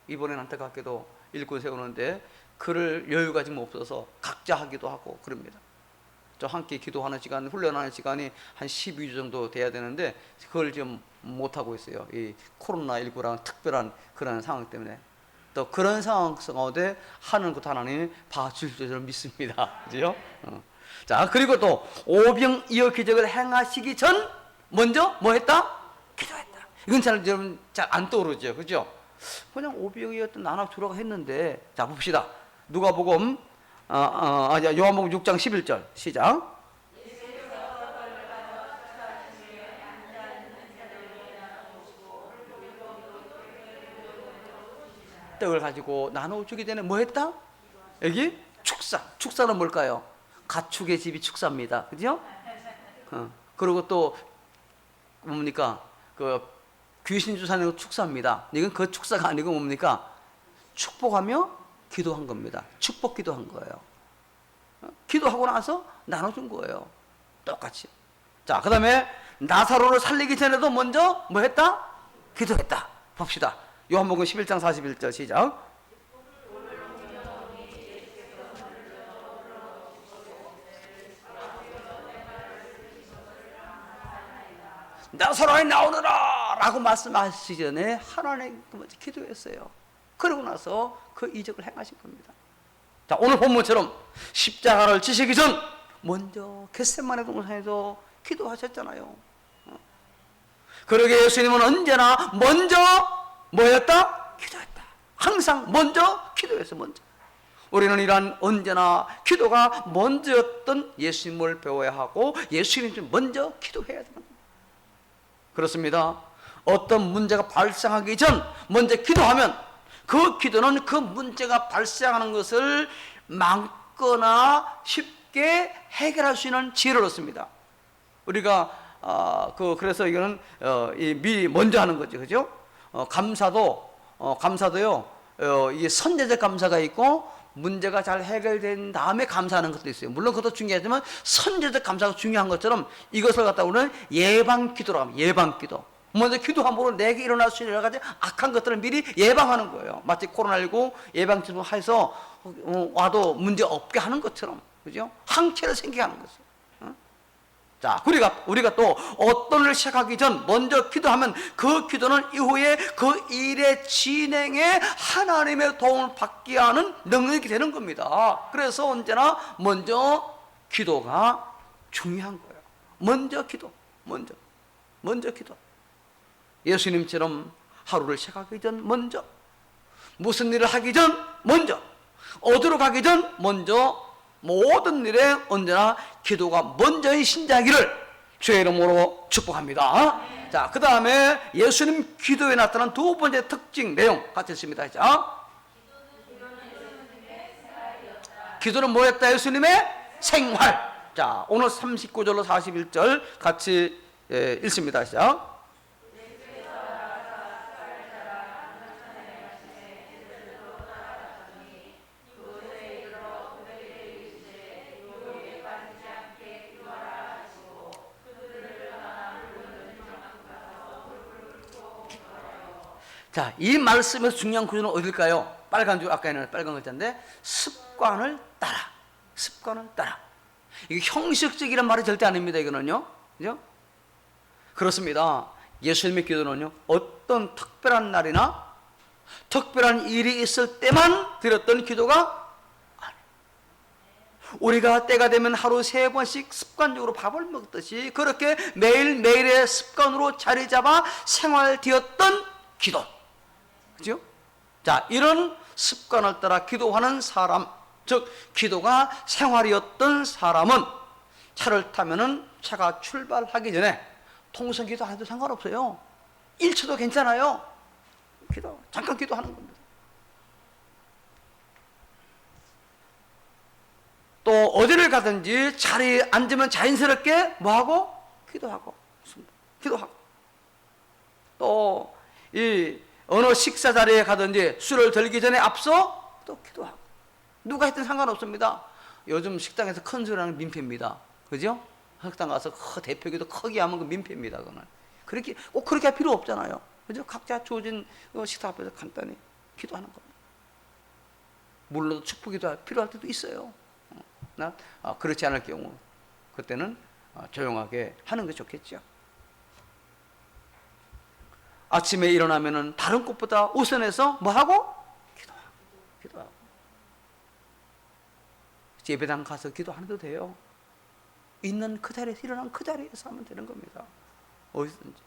이번엔 안타깝게도 일꾼 세우는데 그럴 여유가 지금 없어서 각자 하기도 하고 그럽니다. 저 함께 기도하는 시간, 훈련하는 시간이 한 12주 정도 돼야 되는데 그걸 지금 못하고 있어요. 이 코로나19랑 특별한 그런 상황 때문에. 또 그런 상황 가운데 하는 것 하나님이 봐줄 줄 믿습니다. 그죠? 자, 그리고 또 오병이어 기적을 행하시기 전 먼저 뭐 했다? 기도했다. 이건 잘 안 떠오르죠. 그죠? 그냥 오병이었던 나나 주라고 했는데. 자, 봅시다. 누가복음 요한복음 6장 11절 시작. 떡을 가지고 나눠주기 전에 뭐 했다? 여기 축사. 축사는 뭘까요? 가축의 집이 축사입니다. 그죠? 그리고 또 뭡니까? 그 귀신 주사는 축사입니다. 이건 그 축사가 아니고 뭡니까? 축복하며 기도한 겁니다. 축복 기도한 거예요. 기도하고 나서 나눠준 거예요. 똑같이. 자, 그 다음에 나사로를 살리기 전에도 먼저 뭐 했다? 기도했다. 봅시다. 요한복음 11장 41절 시작. 나사로에 나오너라 라고 말씀하시기 전에 하나님 먼저 기도했어요. 그러고 나서 그 이적을 행하신 겁니다. 자, 오늘 본문처럼 십자가를 지시기 전 먼저 겟세마네 동산에서 기도하셨잖아요. 그러게 예수님은 언제나 먼저 뭐였다? 기도했다. 항상 먼저 기도했어. 먼저. 우리는 이러한 언제나 기도가 먼저였던 예수님을 배워야 하고 예수님이 먼저 기도해야 됩니다. 그렇습니다. 어떤 문제가 발생하기 전 먼저 기도하면 그 기도는 그 문제가 발생하는 것을 막거나 쉽게 해결할 수 있는 지혜를 얻습니다. 우리가 그래서 이거는 미리 먼저 하는 거죠, 그죠? 감사도요. 이게 선제적 감사가 있고 문제가 잘 해결된 다음에 감사하는 것도 있어요. 물론 그것도 중요하지만 선제적 감사가 중요한 것처럼 이것을 갖다 우리는 예방기도라고 합니다. 예방기도. 먼저 기도함으로 내게 일어날 수 있는 여러 가지 악한 것들을 미리 예방하는 거예요. 마치 코로나19 예방치료해서 와도 문제 없게 하는 것처럼, 그죠? 항체를 생기게 하는 거죠. 자, 우리가 또 어떤 일을 시작하기 전 먼저 기도하면 그 기도는 이후에 그 일의 진행에 하나님의 도움을 받게 하는 능력이 되는 겁니다. 그래서 언제나 먼저 기도가 중요한 거예요. 먼저 기도. 예수님처럼 하루를 시작하기 전 먼저, 무슨 일을 하기 전 먼저, 어디로 가기 전 먼저, 모든 일에 언제나 기도가 먼저인 신자기를 주의 이름으로 축복합니다. 자, 그 다음에 예수님 기도에 나타난 두 번째 특징 내용 같이 읽습니다. 자, 기도는 뭐였다? 예수님의 생활. 자, 오늘 39절로 41절 같이 읽습니다. 자, 자, 이 말씀에서 중요한 구조는 어딜까요? 빨간 줄 아까 있는 빨간 글자인데 습관을 따라. 이게 형식적이란 말이 절대 아닙니다. 이거는요, 그죠? 그렇습니다. 예수님의 기도는요, 어떤 특별한 날이나 특별한 일이 있을 때만 드렸던 기도가 아니에요. 우리가 때가 되면 하루 3번씩 습관적으로 밥을 먹듯이 그렇게 매일매일의 습관으로 자리 잡아 생활되었던 기도. 그죠? 자, 이런 습관을 따라 기도하는 사람, 즉 기도가 생활이었던 사람은 차를 타면은 차가 출발하기 전에 통성 기도 안 해도 상관없어요. 1초도 괜찮아요. 잠깐 기도하는 겁니다. 또 어디를 가든지 자리에 앉으면 자연스럽게 뭐하고? 기도하고. 또 이 어느 식사 자리에 가든지 술을 들기 전에 앞서 또 기도하고. 누가 했든 상관없습니다. 요즘 식당에서 큰 소리하는 민폐입니다. 그죠? 식당 가서 대표기도 크게 하면 그 민폐입니다. 그거는. 꼭 그렇게 할 필요 없잖아요. 그죠? 각자 주어진 식탁 앞에서 간단히 기도하는 겁니다. 물론 축복기도 필요할 때도 있어요. 그렇지 않을 경우 그때는 조용하게 하는 게 좋겠죠. 아침에 일어나면은 다른 것보다 우선해서 뭐하고? 기도하고. 예배당 가서 기도 안 해도 돼요. 있는 그 자리에서, 일어난 그 자리에서 하면 되는 겁니다. 어디든지.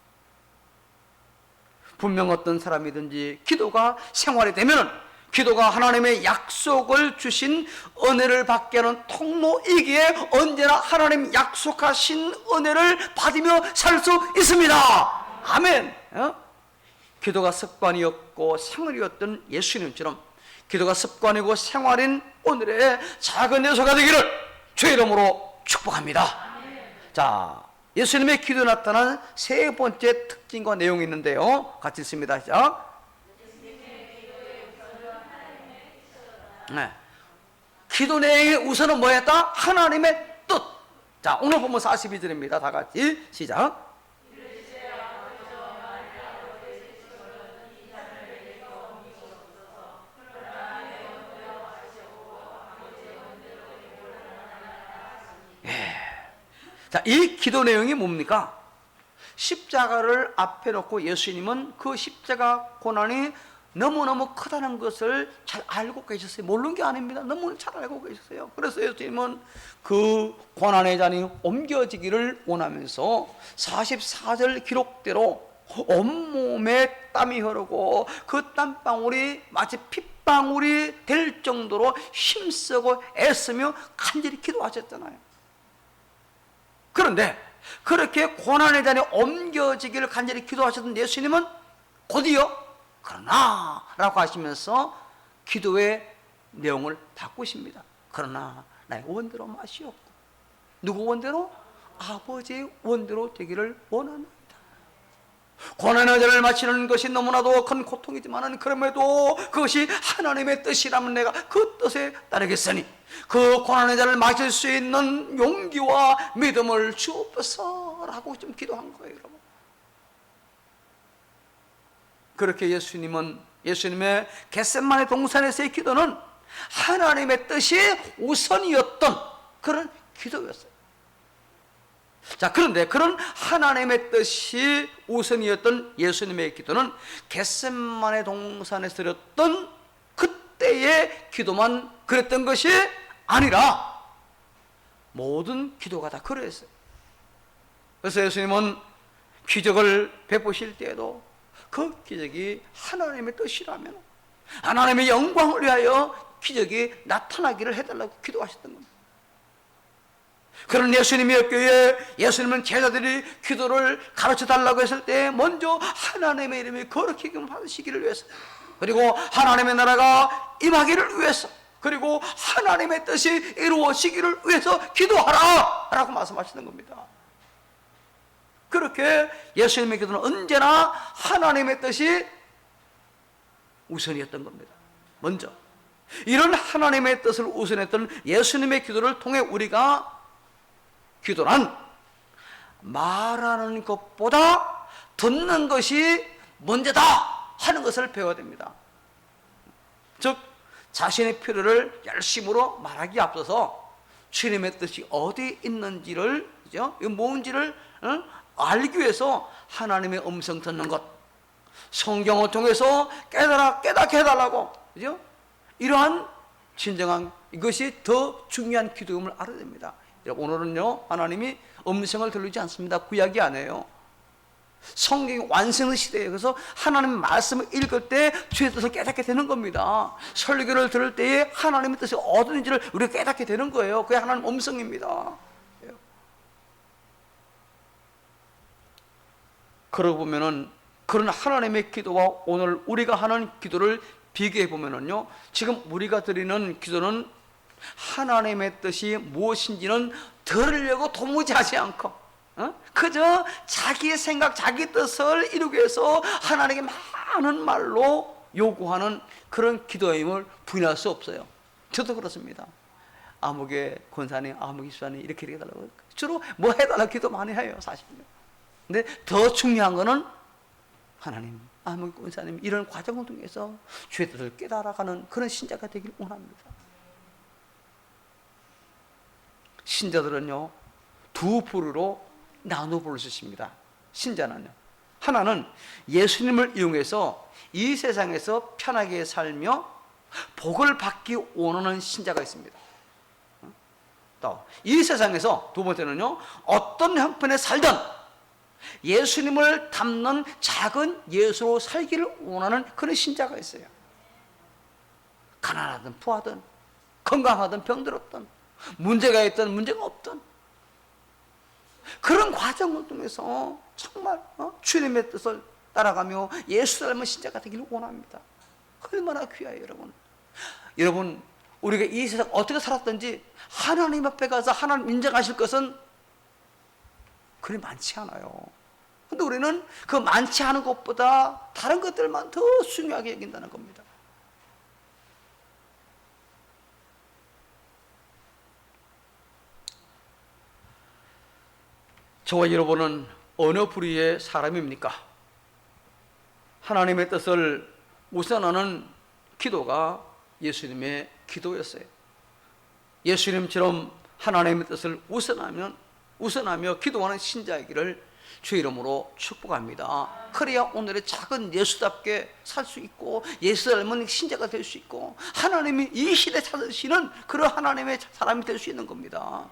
분명 어떤 사람이든지 기도가 생활이 되면은 기도가 하나님의 약속을 주신 은혜를 받게 하는 통로이기에 언제나 하나님 약속하신 은혜를 받으며 살 수 있습니다. 아멘. 기도가 습관이었고 생활이었던 예수님처럼 기도가 습관이고 생활인 오늘의 작은 예수가 되기를 주의 이름으로 축복합니다. 자, 예수님의 기도에 나타난 세 번째 특징과 내용이 있는데요. 같이 읽습니다. 시작. 네. 기도 내용의 우선은 뭐였다? 하나님의 뜻. 자, 오늘 보면 42절입니다. 다 같이 시작. 자, 이 기도 내용이 뭡니까? 십자가를 앞에 놓고 예수님은 그 십자가 고난이 너무너무 크다는 것을 잘 알고 계셨어요. 모르는 게 아닙니다. 너무 잘 알고 계셨어요. 그래서 예수님은 그 고난의 잔이 옮겨지기를 원하면서 44절 기록대로 온몸에 땀이 흐르고 그 땀방울이 마치 땀방울이 될 정도로 힘쓰고 애쓰며 간절히 기도하셨잖아요. 그런데 그렇게 고난의 잔에 옮겨지기를 간절히 기도하셨던 예수님은 곧이어 그러나 라고 하시면서 기도의 내용을 바꾸십니다. 그러나 나의 원대로 마시옵고, 누구 원대로? 아버지의 원대로 되기를 원합니다. 고난의 잔을 마시는 것이 너무나도 큰 고통이지만 그럼에도 그것이 하나님의 뜻이라면 내가 그 뜻에 따르겠으니 그 고난의 잔을 마실 수 있는 용기와 믿음을 주옵소서라고 좀 기도한 거예요, 여러분. 그렇게 예수님의 겟세마네 동산에서의 기도는 하나님의 뜻이 우선이었던 그런 기도였어요. 자, 그런데 그런 하나님의 뜻이 우선이었던 예수님의 기도는 겟세마네 동산에서 드렸던 그때의 기도만 그랬던 것이 아니라 모든 기도가 다 그랬어요. 그래서 예수님은 기적을 베푸실 때에도 그 기적이 하나님의 뜻이라면 하나님의 영광을 위하여 기적이 나타나기를 해달라고 기도하셨던 겁니다. 그런 예수님이었기에 예수님은 제자들이 기도를 가르쳐달라고 했을 때 먼저 하나님의 이름이 거룩히 받으시기를 위해서, 그리고 하나님의 나라가 임하기를 위해서, 그리고 하나님의 뜻이 이루어지기를 위해서 기도하라 라고 말씀하시는 겁니다. 그렇게 예수님의 기도는 언제나 하나님의 뜻이 우선이었던 겁니다. 먼저 이런 하나님의 뜻을 우선했던 예수님의 기도를 통해 우리가 기도란 말하는 것보다 듣는 것이 먼저다 하는 것을 배워야 됩니다. 즉 자신의 필요를 열심으로 말하기에 앞서서 주님의 뜻이 어디에 있는지를, 그죠? 뭔지를 알기 위해서 하나님의 음성 듣는 것, 성경을 통해서 깨닫게 해달라고, 그죠? 이러한 진정한 이것이 더 중요한 기도임을 알아야 됩니다. 오늘은요, 하나님이 음성을 들리지 않습니다. 구약이 아니에요. 성경이 완성의 시대예요. 그래서 하나님의 말씀을 읽을 때 주의 뜻을 깨닫게 되는 겁니다. 설교를 들을 때에 하나님의 뜻이 어딘지를 우리가 깨닫게 되는 거예요. 그게 하나님 음성입니다. 그러고 보면은 그런 하나님의 기도와 오늘 우리가 하는 기도를 비교해 보면은요, 지금 우리가 드리는 기도는 하나님의 뜻이 무엇인지는 들으려고 도무지 하지 않고 그저 자기의 생각, 자기 뜻을 이루기 위해서 하나님께 많은 말로 요구하는 그런 기도임을 부인할 수 없어요. 저도 그렇습니다. 아무개 권사님, 아무개 집사님 이렇게 해달라고 주로 뭐 해달라고 기도 많이 해요, 사실은요. 근데 더 중요한 거는 하나님, 아무개 권사님 이런 과정을 통해서 주의 뜻을 깨달아가는 그런 신자가 되길 원합니다. 신자들은요, 두 부류로 나누어 볼 수 있습니다. 신자는요, 하나는 예수님을 이용해서 이 세상에서 편하게 살며 복을 받기 원하는 신자가 있습니다. 또 이 세상에서 두 번째는요, 어떤 형편에 살든 예수님을 담는 작은 예수로 살기를 원하는 그런 신자가 있어요. 가난하든 부하든 건강하든 병들었든 문제가 있든 문제가 없든 그런 과정을 통해서 정말 주님의 뜻을 따라가며 예수 닮은 신자가 되기를 원합니다. 얼마나 귀해요, 여러분. 여러분, 우리가 이 세상 어떻게 살았든지 하나님 앞에 가서 하나님 인정하실 것은 그리 많지 않아요. 근데 우리는 그 많지 않은 것보다 다른 것들만 더 중요하게 여긴다는 겁니다. 저와 여러분은 어느 부류의 사람입니까? 하나님의 뜻을 우선하는 기도가 예수님의 기도였어요. 예수님처럼 하나님의 뜻을 우선하며 기도하는 신자이기를 주의 이름으로 축복합니다. 그래야 오늘의 작은 예수답게 살 수 있고 예수 닮은 신자가 될 수 있고 하나님이 이 시대에 찾으시는 그런 하나님의 사람이 될 수 있는 겁니다.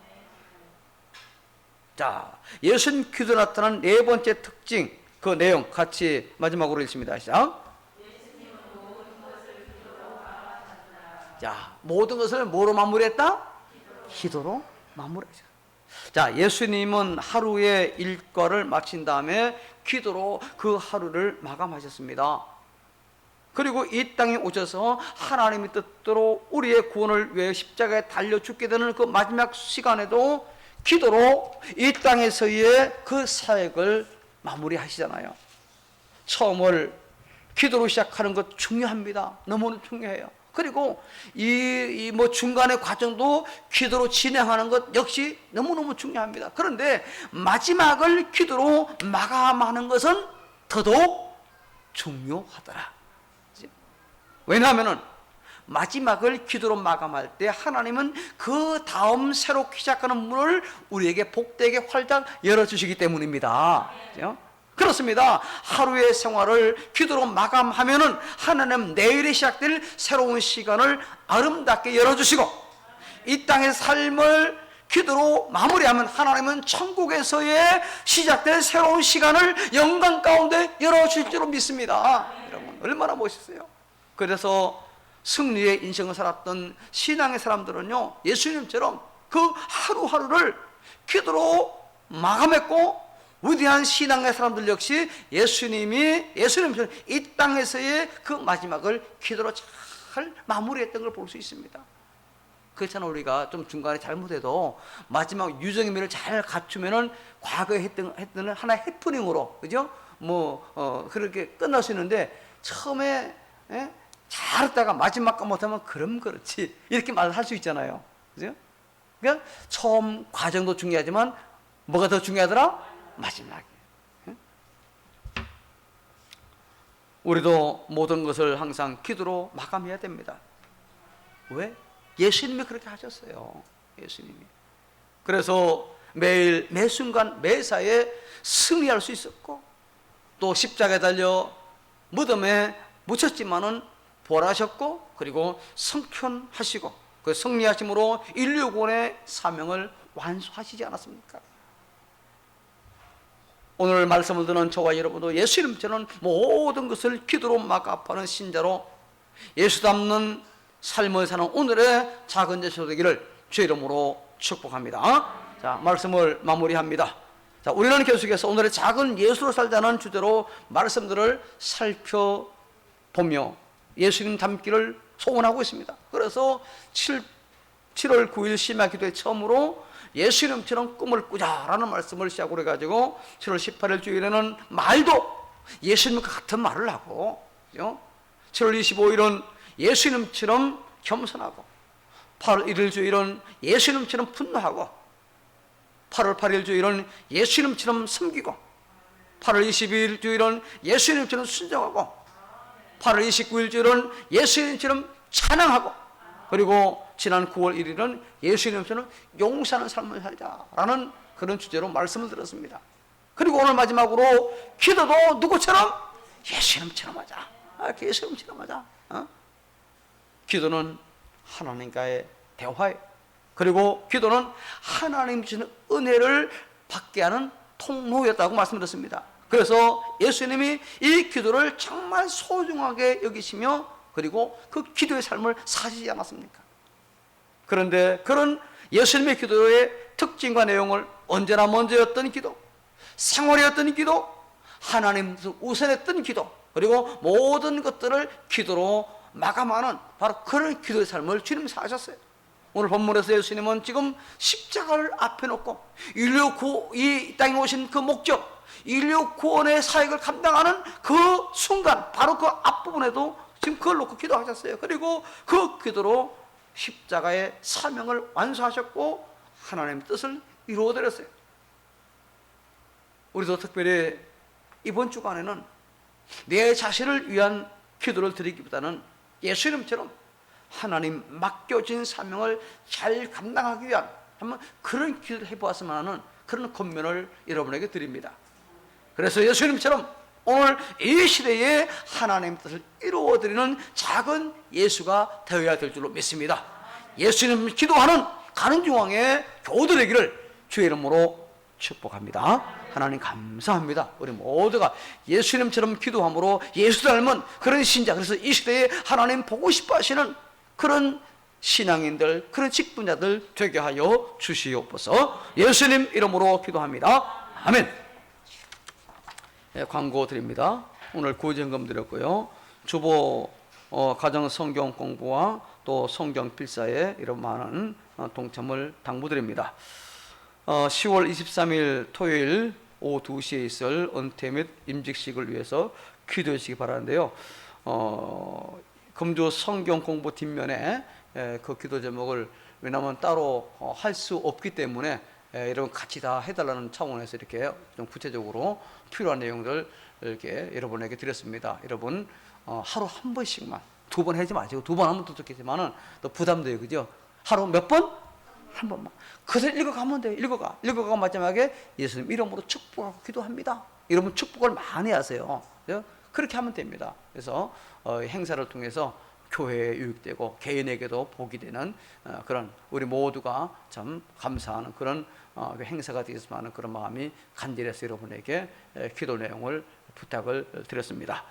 자, 예수님 기도 나타난 네 번째 특징, 그 내용 같이 마지막으로 읽습니다. 시작. 자, 모든 것을 뭐로 마무리했다? 기도로 마무리했죠. 자, 예수님은 하루의 일과를 마친 다음에 기도로 그 하루를 마감하셨습니다. 그리고 이 땅에 오셔서 하나님의 뜻대로 우리의 구원을 위해 십자가에 달려 죽게 되는 그 마지막 시간에도 기도로 이 땅에서의 그 사역을 마무리하시잖아요. 처음을 기도로 시작하는 것 중요합니다. 너무나 중요해요. 그리고 이 중간의 과정도 기도로 진행하는 것 역시 너무너무 중요합니다. 그런데 마지막을 기도로 마감하는 것은 더더욱 중요하더라. 왜냐하면 마지막을 기도로 마감할 때 하나님은 그 다음 새롭게 시작하는 문을 우리에게 복되게 활짝 열어주시기 때문입니다. 그렇습니다. 하루의 생활을 기도로 마감하면은 하나님 내일에 시작될 새로운 시간을 아름답게 열어주시고, 이 땅의 삶을 기도로 마무리하면 하나님은 천국에서의 시작될 새로운 시간을 영광 가운데 열어주실 줄로 믿습니다. 여러분, 얼마나 멋있어요. 그래서 승리의 인생을 살았던 신앙의 사람들은요, 예수님처럼 그 하루하루를 기도로 마감했고, 위대한 신앙의 사람들 역시 예수님처럼 이 땅에서의 그 마지막을 기도로 잘 마무리했던 걸 볼 수 있습니다. 그렇잖아. 우리가 좀 중간에 잘못해도 마지막 유정의 면을 잘 갖추면은 과거에 했던 하나의 해프닝으로, 그죠? 그렇게 끝날 수 있는데, 처음에 잘했다가 마지막 거 못하면 그럼 그렇지, 이렇게 말할 수 있잖아요. 그죠? 그러니까 처음 과정도 중요하지만 뭐가 더 중요하더라? 마지막에. 우리도 모든 것을 항상 기도로 마감해야 됩니다. 왜? 예수님이 그렇게 하셨어요. 예수님이. 그래서 매일 매 순간 매사에 승리할 수 있었고, 또 십자가에 달려 무덤에 묻혔지만은 부활하셨고, 그리고 성천하시고 그 승리하심으로 인류 구원의 사명을 완수하시지 않았습니까? 오늘 말씀을 듣는 저와 여러분도 예수님처럼 모든 것을 기도로 마감하는 신자로 예수 닮는 삶을 사는 오늘의 작은 제사 되기를 주 이름으로 축복합니다. 자, 말씀을 마무리합니다. 자, 우리는 계속해서 오늘의 작은 예수로 살자는 주제로 말씀들을 살펴보며 예수님 닮기를 소원하고 있습니다. 그래서 7월 9일 심야 기도회 처음으로 예수님처럼 꿈을 꾸자라는 말씀을 시작으로 해가지고 7월 18일 주일에는 말도 예수님과 같은 말을 하고, 7월 25일은 예수님처럼 겸손하고, 8월 1일 주일은 예수님처럼 분노하고, 8월 8일 주일은 예수님처럼 섬기고, 8월 22일 주일은 예수님처럼 순종하고, 8월 29일 주일은 예수님처럼 찬양하고, 그리고 지난 9월 1일은 예수님처럼 용서하는 삶을 살자라는 그런 주제로 말씀을 들었습니다. 그리고 오늘 마지막으로 기도도 누구처럼? 예수님처럼 하자. 예수님처럼 하자. 기도는 하나님과의 대화예요. 그리고 기도는 하나님 주시는 은혜를 받게 하는 통로였다고 말씀드렸습니다. 그래서 예수님이 이 기도를 정말 소중하게 여기시며, 그리고 그 기도의 삶을 사시지 않았습니까? 그런데 그런 예수님의 기도의 특징과 내용을 언제나 먼저였던 기도, 생활이었던 기도, 하나님께서 우선했던 기도, 그리고 모든 것들을 기도로 마감하는 바로 그런 기도의 삶을 주님 사셨어요. 오늘 본문에서 예수님은 지금 십자가를 앞에 놓고 이 땅에 오신 그 목적, 인류 구원의 사역을 감당하는 그 순간, 바로 그 앞부분에도 지금 그걸 놓고 기도하셨어요. 그리고 그 기도로 십자가의 사명을 완수하셨고 하나님의 뜻을 이루어드렸어요. 우리도 특별히 이번 주간에는 내 자신을 위한 기도를 드리기보다는 예수님처럼 하나님 맡겨진 사명을 잘 감당하기 위한 한번 그런 기도를 해보았으면 하는 그런 권면을 여러분에게 드립니다. 그래서 예수님처럼 오늘 이 시대에 하나님의 뜻을 이루어드리는 작은 예수가 되어야 될 줄로 믿습니다. 예수님 기도하는 가는 중앙의 교우들 되기를 주의 이름으로 축복합니다. 하나님 감사합니다. 우리 모두가 예수님처럼 기도함으로 예수 닮은 그런 신자, 그래서 이 시대에 하나님 보고 싶어 하시는 그런 신앙인들, 그런 직분자들 되게 하여 주시옵소서. 예수님 이름으로 기도합니다. 아멘. 네, 광고 드립니다. 오늘 구제헌금 드렸고요. 주보 가정 성경 공부와 또 성경 필사에 이런 많은 동참을 당부드립니다. 10월 23일 토요일 오후 2시에 있을 은퇴 및 임직식을 위해서 기도해 주시기 바라는데요. 금주 성경 공부 뒷면에 그 기도 제목을, 왜냐하면 따로 할 수 없기 때문에 여러분 같이 다 해달라는 차원에서 이렇게 좀 구체적으로 필요한 내용들 이렇게 여러분에게 드렸습니다. 여러분 하루 한 번씩만, 2번 하지 마시고, 2번 하면 또 좋겠지만은 또 부담돼요, 그죠? 하루 몇 번? 한 번만. 그래서 읽어가면 돼요. 읽어가고 마지막에 예수님 이름으로 축복하고 기도합니다. 여러분 축복을 많이 하세요. 그죠? 그렇게 하면 됩니다. 그래서 행사를 통해서 교회에 유익되고 개인에게도 복이 되는 그런, 우리 모두가 참 감사하는 그런 행사가 되었으면 하는 그런 마음이 간절해서 여러분에게 기도 내용을 부탁을 드렸습니다.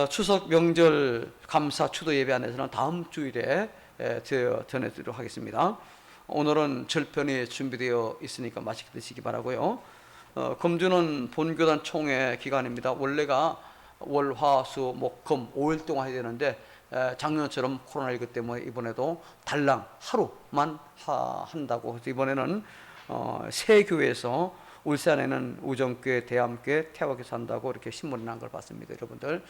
추석 명절 감사 추도 예배 안에서는 다음 주일에 전해드리도록 하겠습니다. 오늘은 절편이 준비되어 있으니까 맛있게 드시기 바라고요. 금주는 본교단 총회 기간입니다. 원래가 월, 화, 수, 목, 금 5일 동안 해야 되는데 작년처럼 코로나19 때문에 이번에도 달랑 하루만 한다고 해서 이번에는 새 교회에서 울산에는 우정교회, 대암교회, 태화교회에서 한다고 이렇게 신문이 난 걸 봤습니다. 여러분들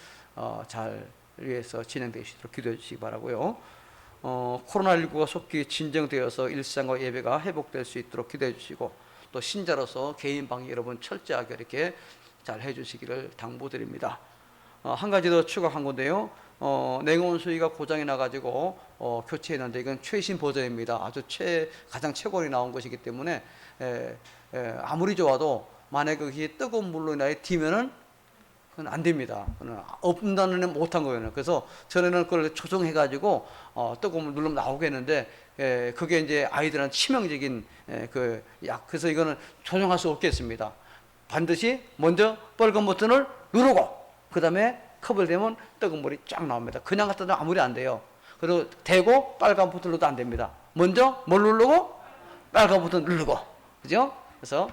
잘 위해서 진행되시도록 기도해 주시기 바라고요. 코로나19가 속히 진정되어서 일상과 예배가 회복될 수 있도록 기도해 주시고, 또 신자로서 개인 방역 여러분 철저하게 이렇게 잘 해주시기를 당부드립니다. 한 가지 더 추가한 건데요. 냉온 수위가 고장이 나가지고 교체했는데 이건 최신 버전입니다. 아주 가장 최고로 나온 것이기 때문에 아무리 좋아도 만약에 그게 뜨거운 물로 인하여 튀면은 그건 안 됩니다. 그건 없다는 못한 거예요. 그래서 전에는 그걸 조정해가지고 뜨거운 물 누르면 나오겠는데 그게 이제 아이들한테 치명적인 그 약. 그래서 이거는 조정할 수 없겠습니다. 반드시 먼저 빨간 버튼을 누르고 그 다음에 컵을 대면 뜨거운 물이 쫙 나옵니다. 그냥 갖다 대면 아무리 안 돼요. 그리고 대고 빨간 버튼 눌러도 안 됩니다. 먼저 뭘 누르고 빨간 버튼 누르고, 그죠? 그래서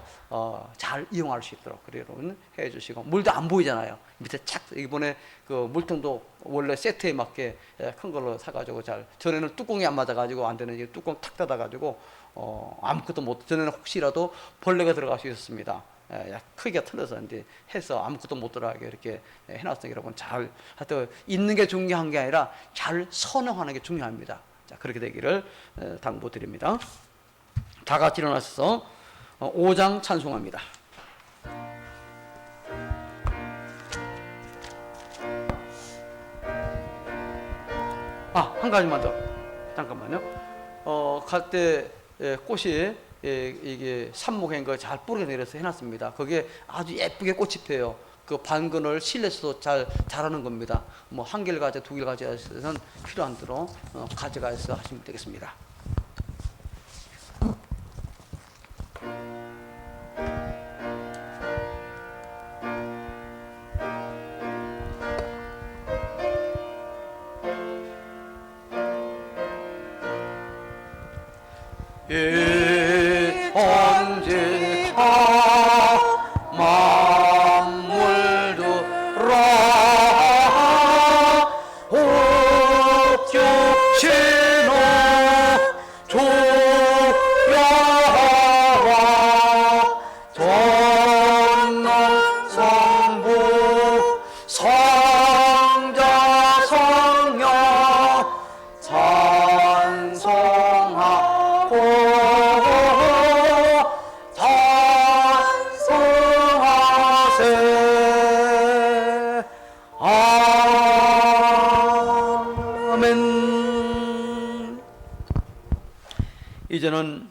잘 이용할 수 있도록 여러분 해주시고, 물도 안 보이잖아요. 밑에 착, 이번에 그 물통도 원래 세트에 맞게 큰 걸로 사가지고 전에는 뚜껑이 안 맞아가지고 안 되는, 이제 뚜껑 탁 닫아가지고 아무것도 못, 전에는 혹시라도 벌레가 들어갈 수 있었습니다. 크기가 틀려서 이제 해서 아무것도 못 들어가게 이렇게 해놨으니 여러분 잘, 하여튼 있는 게 중요한 게 아니라 잘 선용하는 게 중요합니다. 자, 그렇게 되기를 당부드립니다. 다 같이 일어나셔서 5장 찬송합니다. 한 가지만 더, 잠깐만요. 갈 때 꽃이 이게 삽목한 거 잘 뿌리게 내려서 해놨습니다. 거기에 아주 예쁘게 꽃이 펴요. 그 반근을 실내에서도 잘 자라는 겁니다. 뭐 한 개를 가져, 2개를 가져서는 필요한 대로 가져가서 하시면 되겠습니다. 언제나 만물들아 옥주시노 조야하라 전능 성부 성자 성령 찬송하고 아멘. 이제는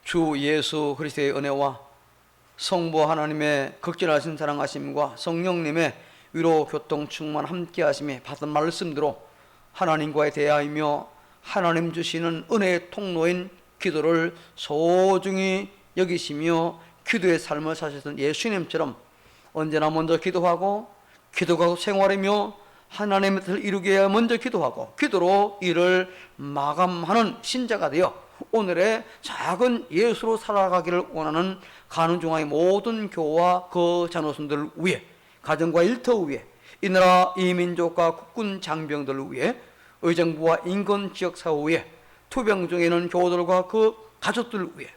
주 예수 그리스도의 은혜와 성부 하나님의 극진하신 사랑하심과 성령님의 위로 교통 충만 함께 하심에 받은 말씀대로 하나님과의 대화이며 하나님 주시는 은혜의 통로인 기도를 소중히 여기시며 기도의 삶을 사셨던 예수님처럼 언제나 먼저 기도하고 생활하며 하나님의 뜻을 이루기 위해 먼저 기도하고 기도로 이를 마감하는 신자가 되어 오늘의 작은 예수로 살아가기를 원하는 가는중앙의 모든 교와 그 자녀선들을 위해, 가정과 일터 위해, 이 나라 이 민족과 국군 장병들을 위해, 의정부와 인근 지역사회 위해, 투병 중에 있는 교우들과 그 가족들을 위해,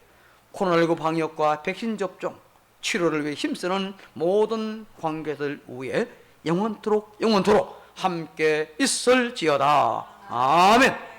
코로나19 방역과 백신 접종, 치료를 위해 힘쓰는 모든 관계들 위해 영원토록 함께 있을지어다. 아멘.